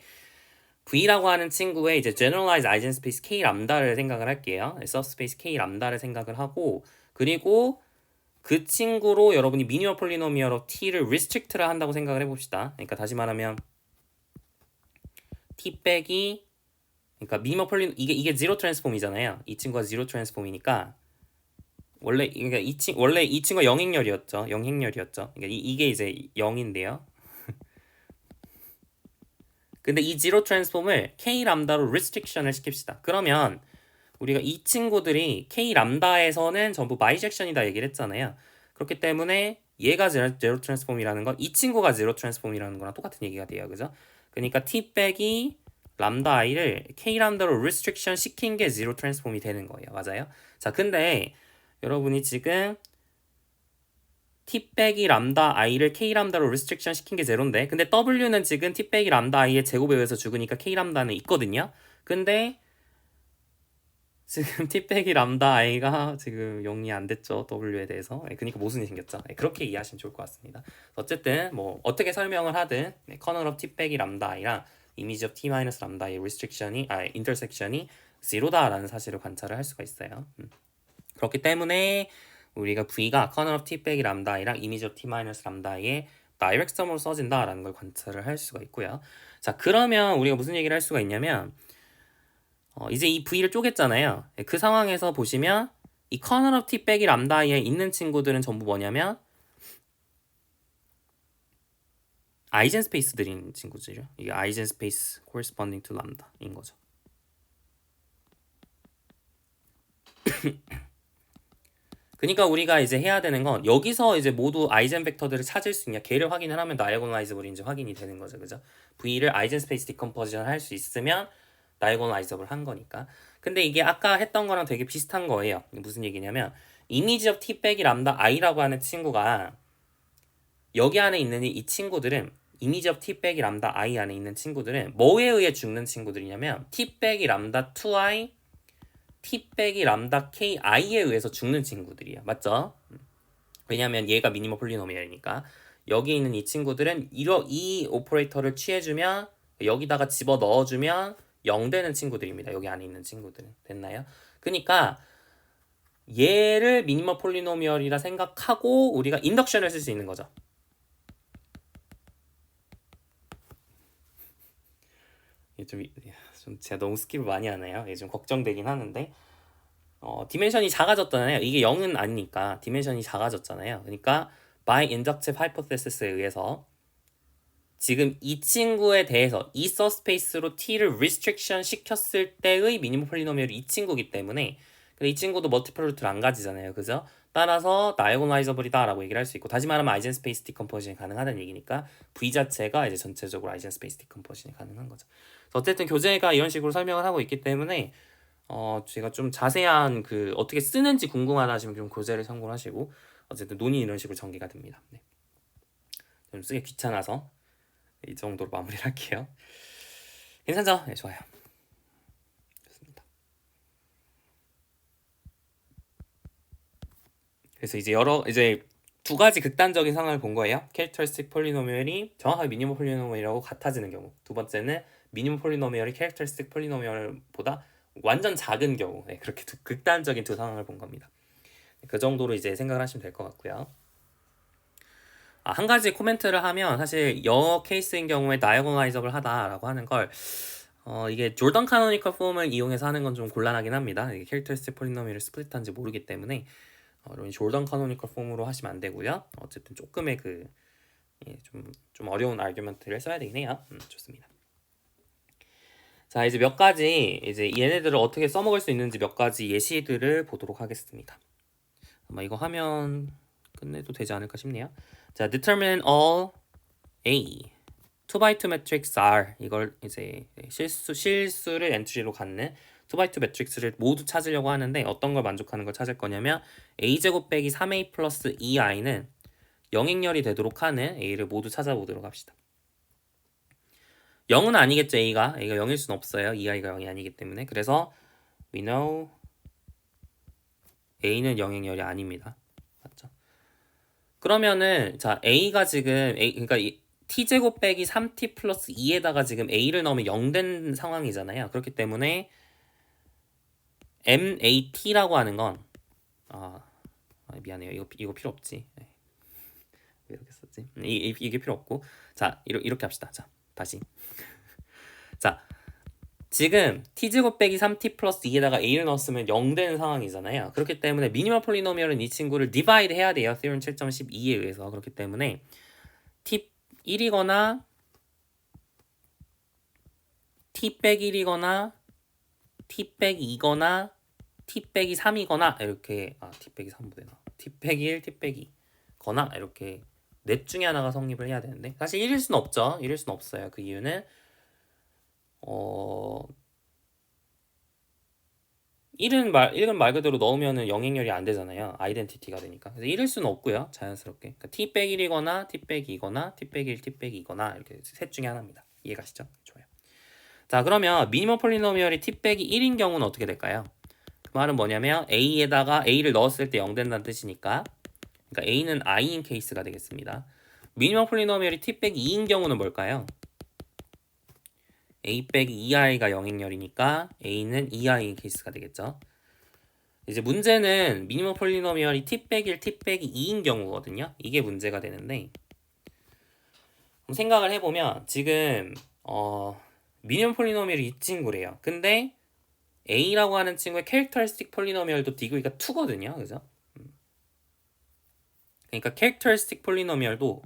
v라고 하는 친구의 이제 generalize eigenspace k 람다를 생각을 할게요. subspace k 람다를 생각을 하고, 그리고 그 친구로 여러분이 미니멀 폴리노미얼 t를 restrict를 한다고 생각을 해봅시다. 그러니까 다시 말하면 t 빼기, 그러니까 미니멀 폴리 이게 제로 트랜스폼이잖아요. 이 친구가 제로 트랜스폼이니까 원래 이 친구가 영행렬이었죠. 영행렬이었죠. 그러니까 이게 이제 0인데요. 근데 이 제로 트랜스폼을 k 람다로 restriction을 시킵시다. 그러면 우리가 이 친구들이 k 람다에서는 전부 바이젝션이다 얘기를 했잖아요. 그렇기 때문에 얘가 제로 트랜스폼이라는 건 이 친구가 제로 트랜스폼이라는 거랑 똑같은 얘기가 돼요. 그죠? 그러니까 t 빼기 람다 i를 k 람다로 restriction 시킨 게 제로 트랜스폼이 되는 거예요. 맞아요? 자, 근데 여러분이 지금 t 빼기 람다 i를 k 람다로 restriction 시킨 게 제로인데, 근데 w는 지금 t 빼기 람다 i의 제곱에 의해서 죽으니까 k 람다는 있거든요. 근데 지금 t 빼기 람다 i가 지금 0이 안 됐죠. w에 대해서. 그러니까 모순이 생겼죠. 그렇게 이해하시면 좋을 것 같습니다. 어쨌든 뭐 어떻게 설명을 하든 커널 오브 t 빼기 람다 i랑 이미지 오브 t 마이너스 람다의 인터섹션이 0다라는 사실을 관찰을 할 수가 있어요. 그렇기 때문에 우리가 v가 커널 오브 t 빼기 람다 i랑 이미지 오브 t 마이너스 람다의 다이렉트 썸으로 써진다라는 걸 관찰을 할 수가 있고요. 자, 그러면 우리가 무슨 얘기를 할 수가 있냐면, 이제 이 v를 쪼갰잖아요. 그 상황에서 보시면 이 커널 오브 t 빼기 람다에 있는 친구들은 전부 뭐냐면 아이젠 스페이스들인 친구들이죠. 이게 아이젠 스페이스 corresponding to 람다인 거죠. 그러니까 우리가 이제 해야 되는 건 여기서 이제 모두 아이젠 벡터들을 찾을 수 있냐 걔를 확인을 하면 다이아고널라이저블인지 확인이 되는 거죠. 그죠? V를 아이젠 스페이스 디컴포지션 할 수 있으면 다이아고널라이저블 한 거니까. 근데 이게 아까 했던 거랑 되게 비슷한 거예요. 무슨 얘기냐면 이미지 오브 t 빼기 람다 i라고 하는 친구가 여기 안에 있는 이 친구들은 이미지 오브 t 빼기 람다 i 안에 있는 친구들은 뭐에 의해 죽는 친구들이냐면 t 빼기 람다 2i t 빼기 람다 ki에 의해서 죽는 친구들이야. 맞죠? 왜냐면 얘가 미니멈 폴리노미얼이니까. 여기 있는 이 친구들은 이 오퍼레이터를 취해주면 여기다가 집어 넣어주면 0 되는 친구들입니다. 여기 안에 있는 친구들은. 됐나요? 그러니까 얘를 미니멈 폴리노미얼이라 생각하고 우리가 인덕션을 쓸 수 있는 거죠. 좀 제가 너무 스킵을 많이 하네요. 좀 걱정되긴 하는데 디멘션이 작아졌잖아요. 이게 0은 아니니까 디멘션이 작아졌잖아요. 그러니까 by inductive hypothesis에 의해서 지금 이 친구에 대해서 이 서스페이스로 t를 restriction 시켰을 때의 미니멈 폴리노미얼이 이 친구이기 때문에 근데 이 친구도 멀티플 루트를 안 가지잖아요. 그죠? 따라서 다이아고널라이저블이다 라고 얘기를 할 수 있고 다시 말하면 아이젠 스페이스 디컴포지션이 가능하다는 얘기니까 V 자체가 이제 전체적으로 아이젠 스페이스 디컴포지션이 가능한 거죠. 어쨌든 교재가 이런 식으로 설명을 하고 있기 때문에 제가 좀 자세한 그 어떻게 쓰는지 궁금하다 하시면 좀 교재를 참고하시고 어쨌든 논의 이런 식으로 전개가 됩니다. 네. 좀 쓰기 귀찮아서 이 정도로 마무리를 할게요. 괜찮죠? 네, 좋아요. 좋습니다. 그래서 이제 두 가지 극단적인 상황을 본 거예요. 캐릭터리스틱 폴리노미얼이 정확하게 미니멈 폴리노미얼이라고 같아지는 경우. 두 번째는 미니멈 폴리노미얼이 캐릭터리스틱 폴리노미얼보다 완전 작은 경우. 네, 그렇게 극단적인 두 상황을 본 겁니다. 그 정도로 이제 생각을 하시면 될 것 같고요. 한 가지 코멘트를 하면 사실 영어 케이스인 경우에 다이아고널라이저블 하다라고 하는 걸 이게 조던 카노니컬 폼을 이용해서 하는 건 좀 곤란하긴 합니다. 이게 캐릭터리스틱 폴리노미얼을 스플릿한지 모르기 때문에 여러분 조던 카노니컬 폼으로 하시면 안 되고요. 어쨌든 조금의 좀 어려운 아규먼트를 써야 되긴 해요. 좋습니다. 자, 이제 몇 가지 이제 얘네들을 어떻게 써먹을 수 있는지 몇 가지 예시들을 보도록 하겠습니다. 아마 이거 하면 끝내도 되지 않을까 싶네요. 자, determine all A 2x2 matrix R 이걸 이제 실수를 엔트리로 갖는 2x2 매트릭스를 모두 찾으려고 하는데 어떤 걸 만족하는 걸 찾을 거냐면 a제곱 빼기 3a 플러스 2i는 영행렬이 되도록 하는 a를 모두 찾아보도록 합시다. 0은 아니겠죠. A가 0일 수는 없어요. 2i가 0이 아니기 때문에. 그래서 we know A는 영행열이 아닙니다. 맞죠? 그러면은 자 A가 지금 그러니까 t제곱 빼기 3t 플러스 2에다가 지금 A를 넣으면 0 된 상황이잖아요. 그렇기 때문에 MAT라고 하는 건 미안해요. 이거 필요 없지. 왜 이렇게 썼지? 이게 필요 없고 자 이렇게 합시다. 자 다시 자 지금 t제곱 빼기 3t 플러스 2에다가 a를 넣었으면 0 되는 상황이잖아요. 그렇기 때문에 미니멀 폴리노미얼은 이 친구를 디바이드 해야 돼요. theorem 7.12에 의해서. 그렇기 때문에 t 1이거나 t 빼기 1이거나 t 빼기 2거나 t 빼기 3이거나 이렇게 t 빼기 3보다 t 빼기 1, t 빼기 2거나 이렇게 넷 중에 하나가 성립을 해야 되는데 사실 1일 수는 없죠. 1일 수는 없어요. 그 이유는 1은 말 그대로 넣으면은 영행열이 안 되잖아요. 아이덴티티가 되니까. 그래서 1일 수는 없고요. 자연스럽게. 그러니까 t 빼기 1이거나 t 빼기 2거나 t 빼기 1, t 빼기 2거나 이렇게 셋 중에 하나입니다. 이해가시죠? 좋아요. 자, 그러면 미니멈 폴리노미얼이 t 빼기 1인 경우는 어떻게 될까요? 그 말은 뭐냐면 a에다가 a를 넣었을 때 0 된다는 뜻이니까 그러니까 a는 i인 케이스가 되겠습니다. 미니멈 폴리노미얼이 t 빼기 2인 경우는 뭘까요? a 빼기 2i가 영행열이니까 a는 2i인 케이스가 되겠죠. 이제 문제는 미니멈 폴리노미얼이 t 빼기 1, t 빼기 2인 경우거든요. 이게 문제가 되는데 생각을 해보면 지금 미니멈 폴리노미얼이 이 친구래요. 근데 a라고 하는 친구의 캐릭터리스틱 폴리노미얼도 디그리가 2거든요. 그죠? 그러니까 캐릭터리스틱 폴리노미얼도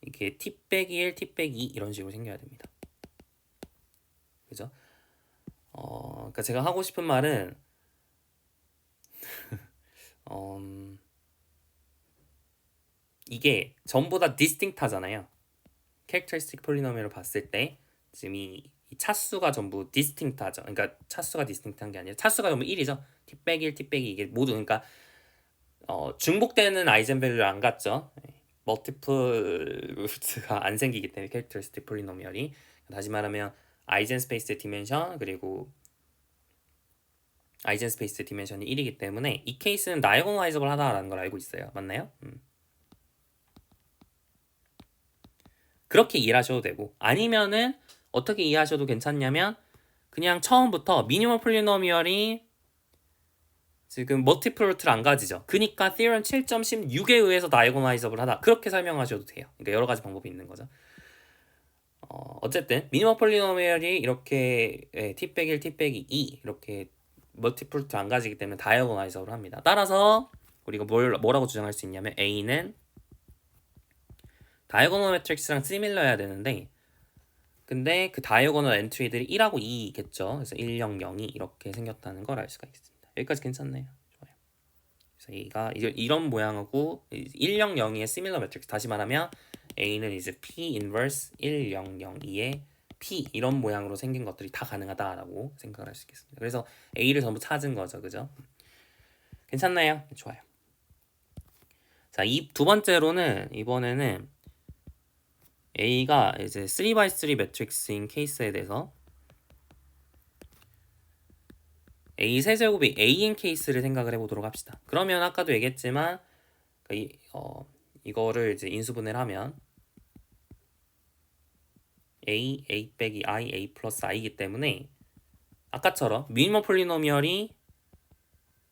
이렇게 t 빼기 1, t 빼기 2 이런 식으로 생겨야 됩니다. 그죠? 그러니까 제가 하고 싶은 말은 이게 전부 다 디스팅트하잖아요. 캐릭터리스틱 폴리노미얼을 봤을 때 지금 이 차수가 전부 디스팅트하죠. 그러니까 차수가 디스팅트한 게 아니라 차수가 전부 1이죠. t 빼기 1, t 빼기 이게 모두 그러니까 중복되는 아이젠밸류를 안 갖죠. 멀티플 루트가 안 생기기 때문에 캐릭터리스틱 폴리노미얼이 다시 말하면 아이젠 스페이스의 디멘션 그리고 아이젠 스페이스의 디멘션이 1이기 때문에 이 케이스는 다이고널라이저블 하다라는 걸 알고 있어요. 맞나요? 그렇게 이해하셔도 되고 아니면은 어떻게 이해하셔도 괜찮냐면 그냥 처음부터 미니멈 폴리노미얼이 지금 멀티플 루트를 안 가지죠. 그러니까 theorem 7.16에 의해서 다이고널라이저블 하다 그렇게 설명하셔도 돼요. 그러니까 여러 가지 방법이 있는 거죠. 어쨌든 미니멈 폴리노미얼이 이렇게 t 빼기 1, t 빼기 2 이렇게 멀티플 루트 안 가지기 때문에 다이고널라이저블 합니다. 따라서 우리가 뭐라고 주장할 수 있냐면 A는 다이고널 매트릭스랑 시밀러해야 되는데 근데 그 다이고널 엔트리들이 1하고 2겠죠. 그래서 1, 0, 0이 이렇게 생겼다는 걸 알 수가 있습니다. 여기까지 괜찮네요. 좋아요. 그래서 A가 이런 모양하고 1, 0, 0, 2의 시밀러 매트릭스 다시 말하면 A는 이제 P 인버스 1, 0, 0, 2의 P 이런 모양으로 생긴 것들이 다 가능하다라고 생각을 할 수 있겠습니다. 그래서 A를 전부 찾은 거죠. 그죠? 괜찮나요? 좋아요. 자, 이 두 번째로는 이번에는 A가 이제 3x3 매트릭스인 케이스에 대해서 A 세제곱이 A인 케이스를 생각을 해보도록 합시다. 그러면 아까도 얘기했지만 이거를 이제 인수분해를 하면 A 빼기 I, A 플러스 I이기 때문에 아까처럼 미니멈 폴리노미얼이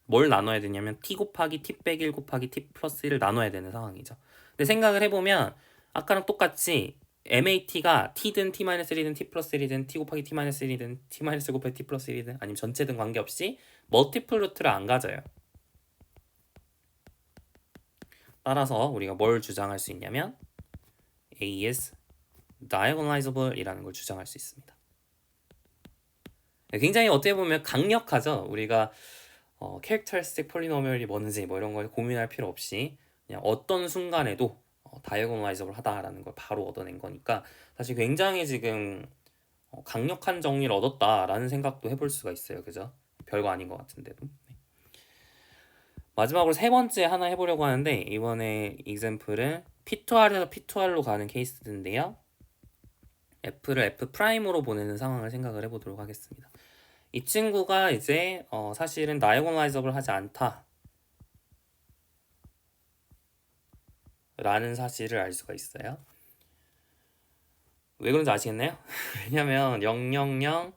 뭘 나눠야 되냐면 t 곱하기 t 빼기 1 곱하기 t 플러스 1을 나눠야 되는 상황이죠. 근데 생각을 해보면 아까랑 똑같이 MAT가 t든 t-1이든 t 플러스 1이든 t 곱하기 t-1이든 t-1 곱하기 t 플러스 1이든 아니면 전체든 관계없이 멀티플 루트를 안 가져요. 따라서 우리가 뭘 주장할 수 있냐면 A is diagonalizable 이라는 걸 주장할 수 있습니다. 굉장히 어떻게 보면 강력하죠. 우리가 캐릭터리스틱 폴리노미얼이 뭔지 뭐 이런 걸 고민할 필요 없이 그냥 어떤 순간에도 다이고널라이저블 하다라는 걸 바로 얻어낸 거니까 사실 굉장히 지금 강력한 정리를 얻었다라는 생각도 해볼 수가 있어요. 그죠? 별거 아닌 것 같은데도. 네. 마지막으로 세 번째 하나 해보려고 하는데 이번에 example은 P2R에서 P2R로 가는 케이스인데요. F를 F'으로 보내는 상황을 생각을 해보도록 하겠습니다. 이 친구가 이제 사실은 다이고널라이저블 하지 않다 라는 사실을 알 수가 있어요. 왜 그런지 아시겠나요? 왜냐면 0, 0, 0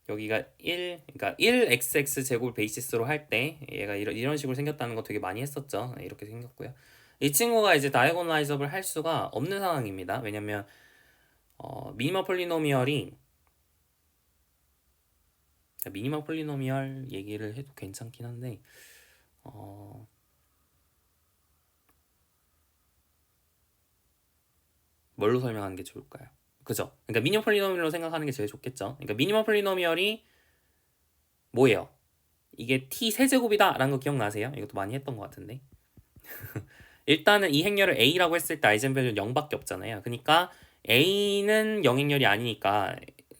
여기가 1 그러니까 1xx 제곱 베이시스로 할 때 얘가 이런 식으로 생겼다는 거 되게 많이 했었죠. 이렇게 생겼고요. 이 친구가 이제 다이고널라이저블 할 수가 없는 상황입니다. 왜냐면 미니멈 폴리노미얼이 미니멈 폴리노미얼 얘기를 해도 괜찮긴 한데 뭘로 설명하는 게 좋을까요? 그죠? 그러니까 미니멈 폴리노미얼로 생각하는 게 제일 좋겠죠. 그러니까 미니멈 폴리노미얼이 뭐예요? 이게 t 세제곱이다 라는 거 기억나세요? 이것도 많이 했던 것 같은데 일단은 이 행렬을 a라고 했을 때 아이젠밸류는 0밖에 없잖아요. 그러니까 a는 영행렬이 아니니까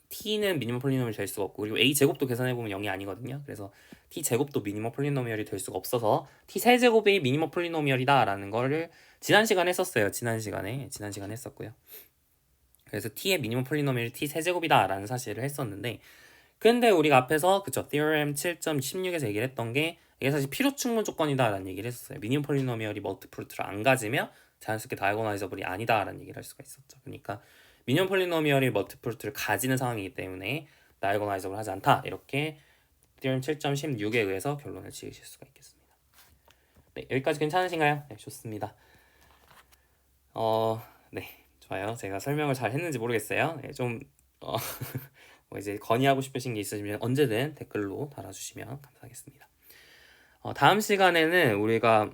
t는 미니멈 폴리노미얼이 될 수가 없고 그리고 a 제곱도 계산해보면 0이 아니거든요. 그래서 t 제곱도 미니멈 폴리노미얼이 될 수가 없어서 t 세제곱이 미니멈 폴리노미얼이다 라는 거를 지난 시간에 했었어요. 지난 시간에 했었고요. 그래서 t의 미니멈 폴리노미얼이 t 세제곱이다 라는 사실을 했었는데 근데 우리가 앞에서 그쵸 theorem 7.16에서 얘기를 했던 게 이게 사실 필요 충분 조건이다 라는 얘기를 했었어요. 미니멈 폴리노미얼이 멀티플 루트를 안 가지면 자연스럽게 다이고널라이저블이 아니다 라는 얘기를 할 수가 있었죠. 그러니까 미니멈 폴리노미얼이 멀티플 루트를 가지는 상황이기 때문에 다이고널라이저블 하지 않다 이렇게 theorem 7.16에 의해서 결론을 지으실 수가 있겠습니다. 네, 여기까지 괜찮으신가요? 네, 좋습니다. 네, 좋아요. 제가 설명을 잘 했는지 모르겠어요. 네, 좀 뭐 이제 건의하고 싶으신 게 있으시면 언제든 댓글로 달아주시면 감사하겠습니다. 다음 시간에는 우리가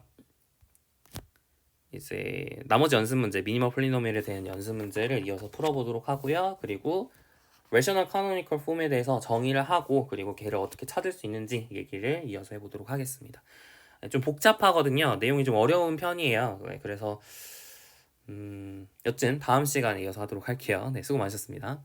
이제 나머지 연습 문제, 미니멈 폴리노미얼에 대한 연습 문제를 이어서 풀어보도록 하고요. 그리고 레셔널 카노니컬 폼에 대해서 정의를 하고 그리고 걔를 어떻게 찾을 수 있는지 얘기를 이어서 해보도록 하겠습니다. 좀 복잡하거든요. 내용이 좀 어려운 편이에요. 그래서 여튼 다음 시간에 이어서 하도록 할게요. 네, 수고 많으셨습니다.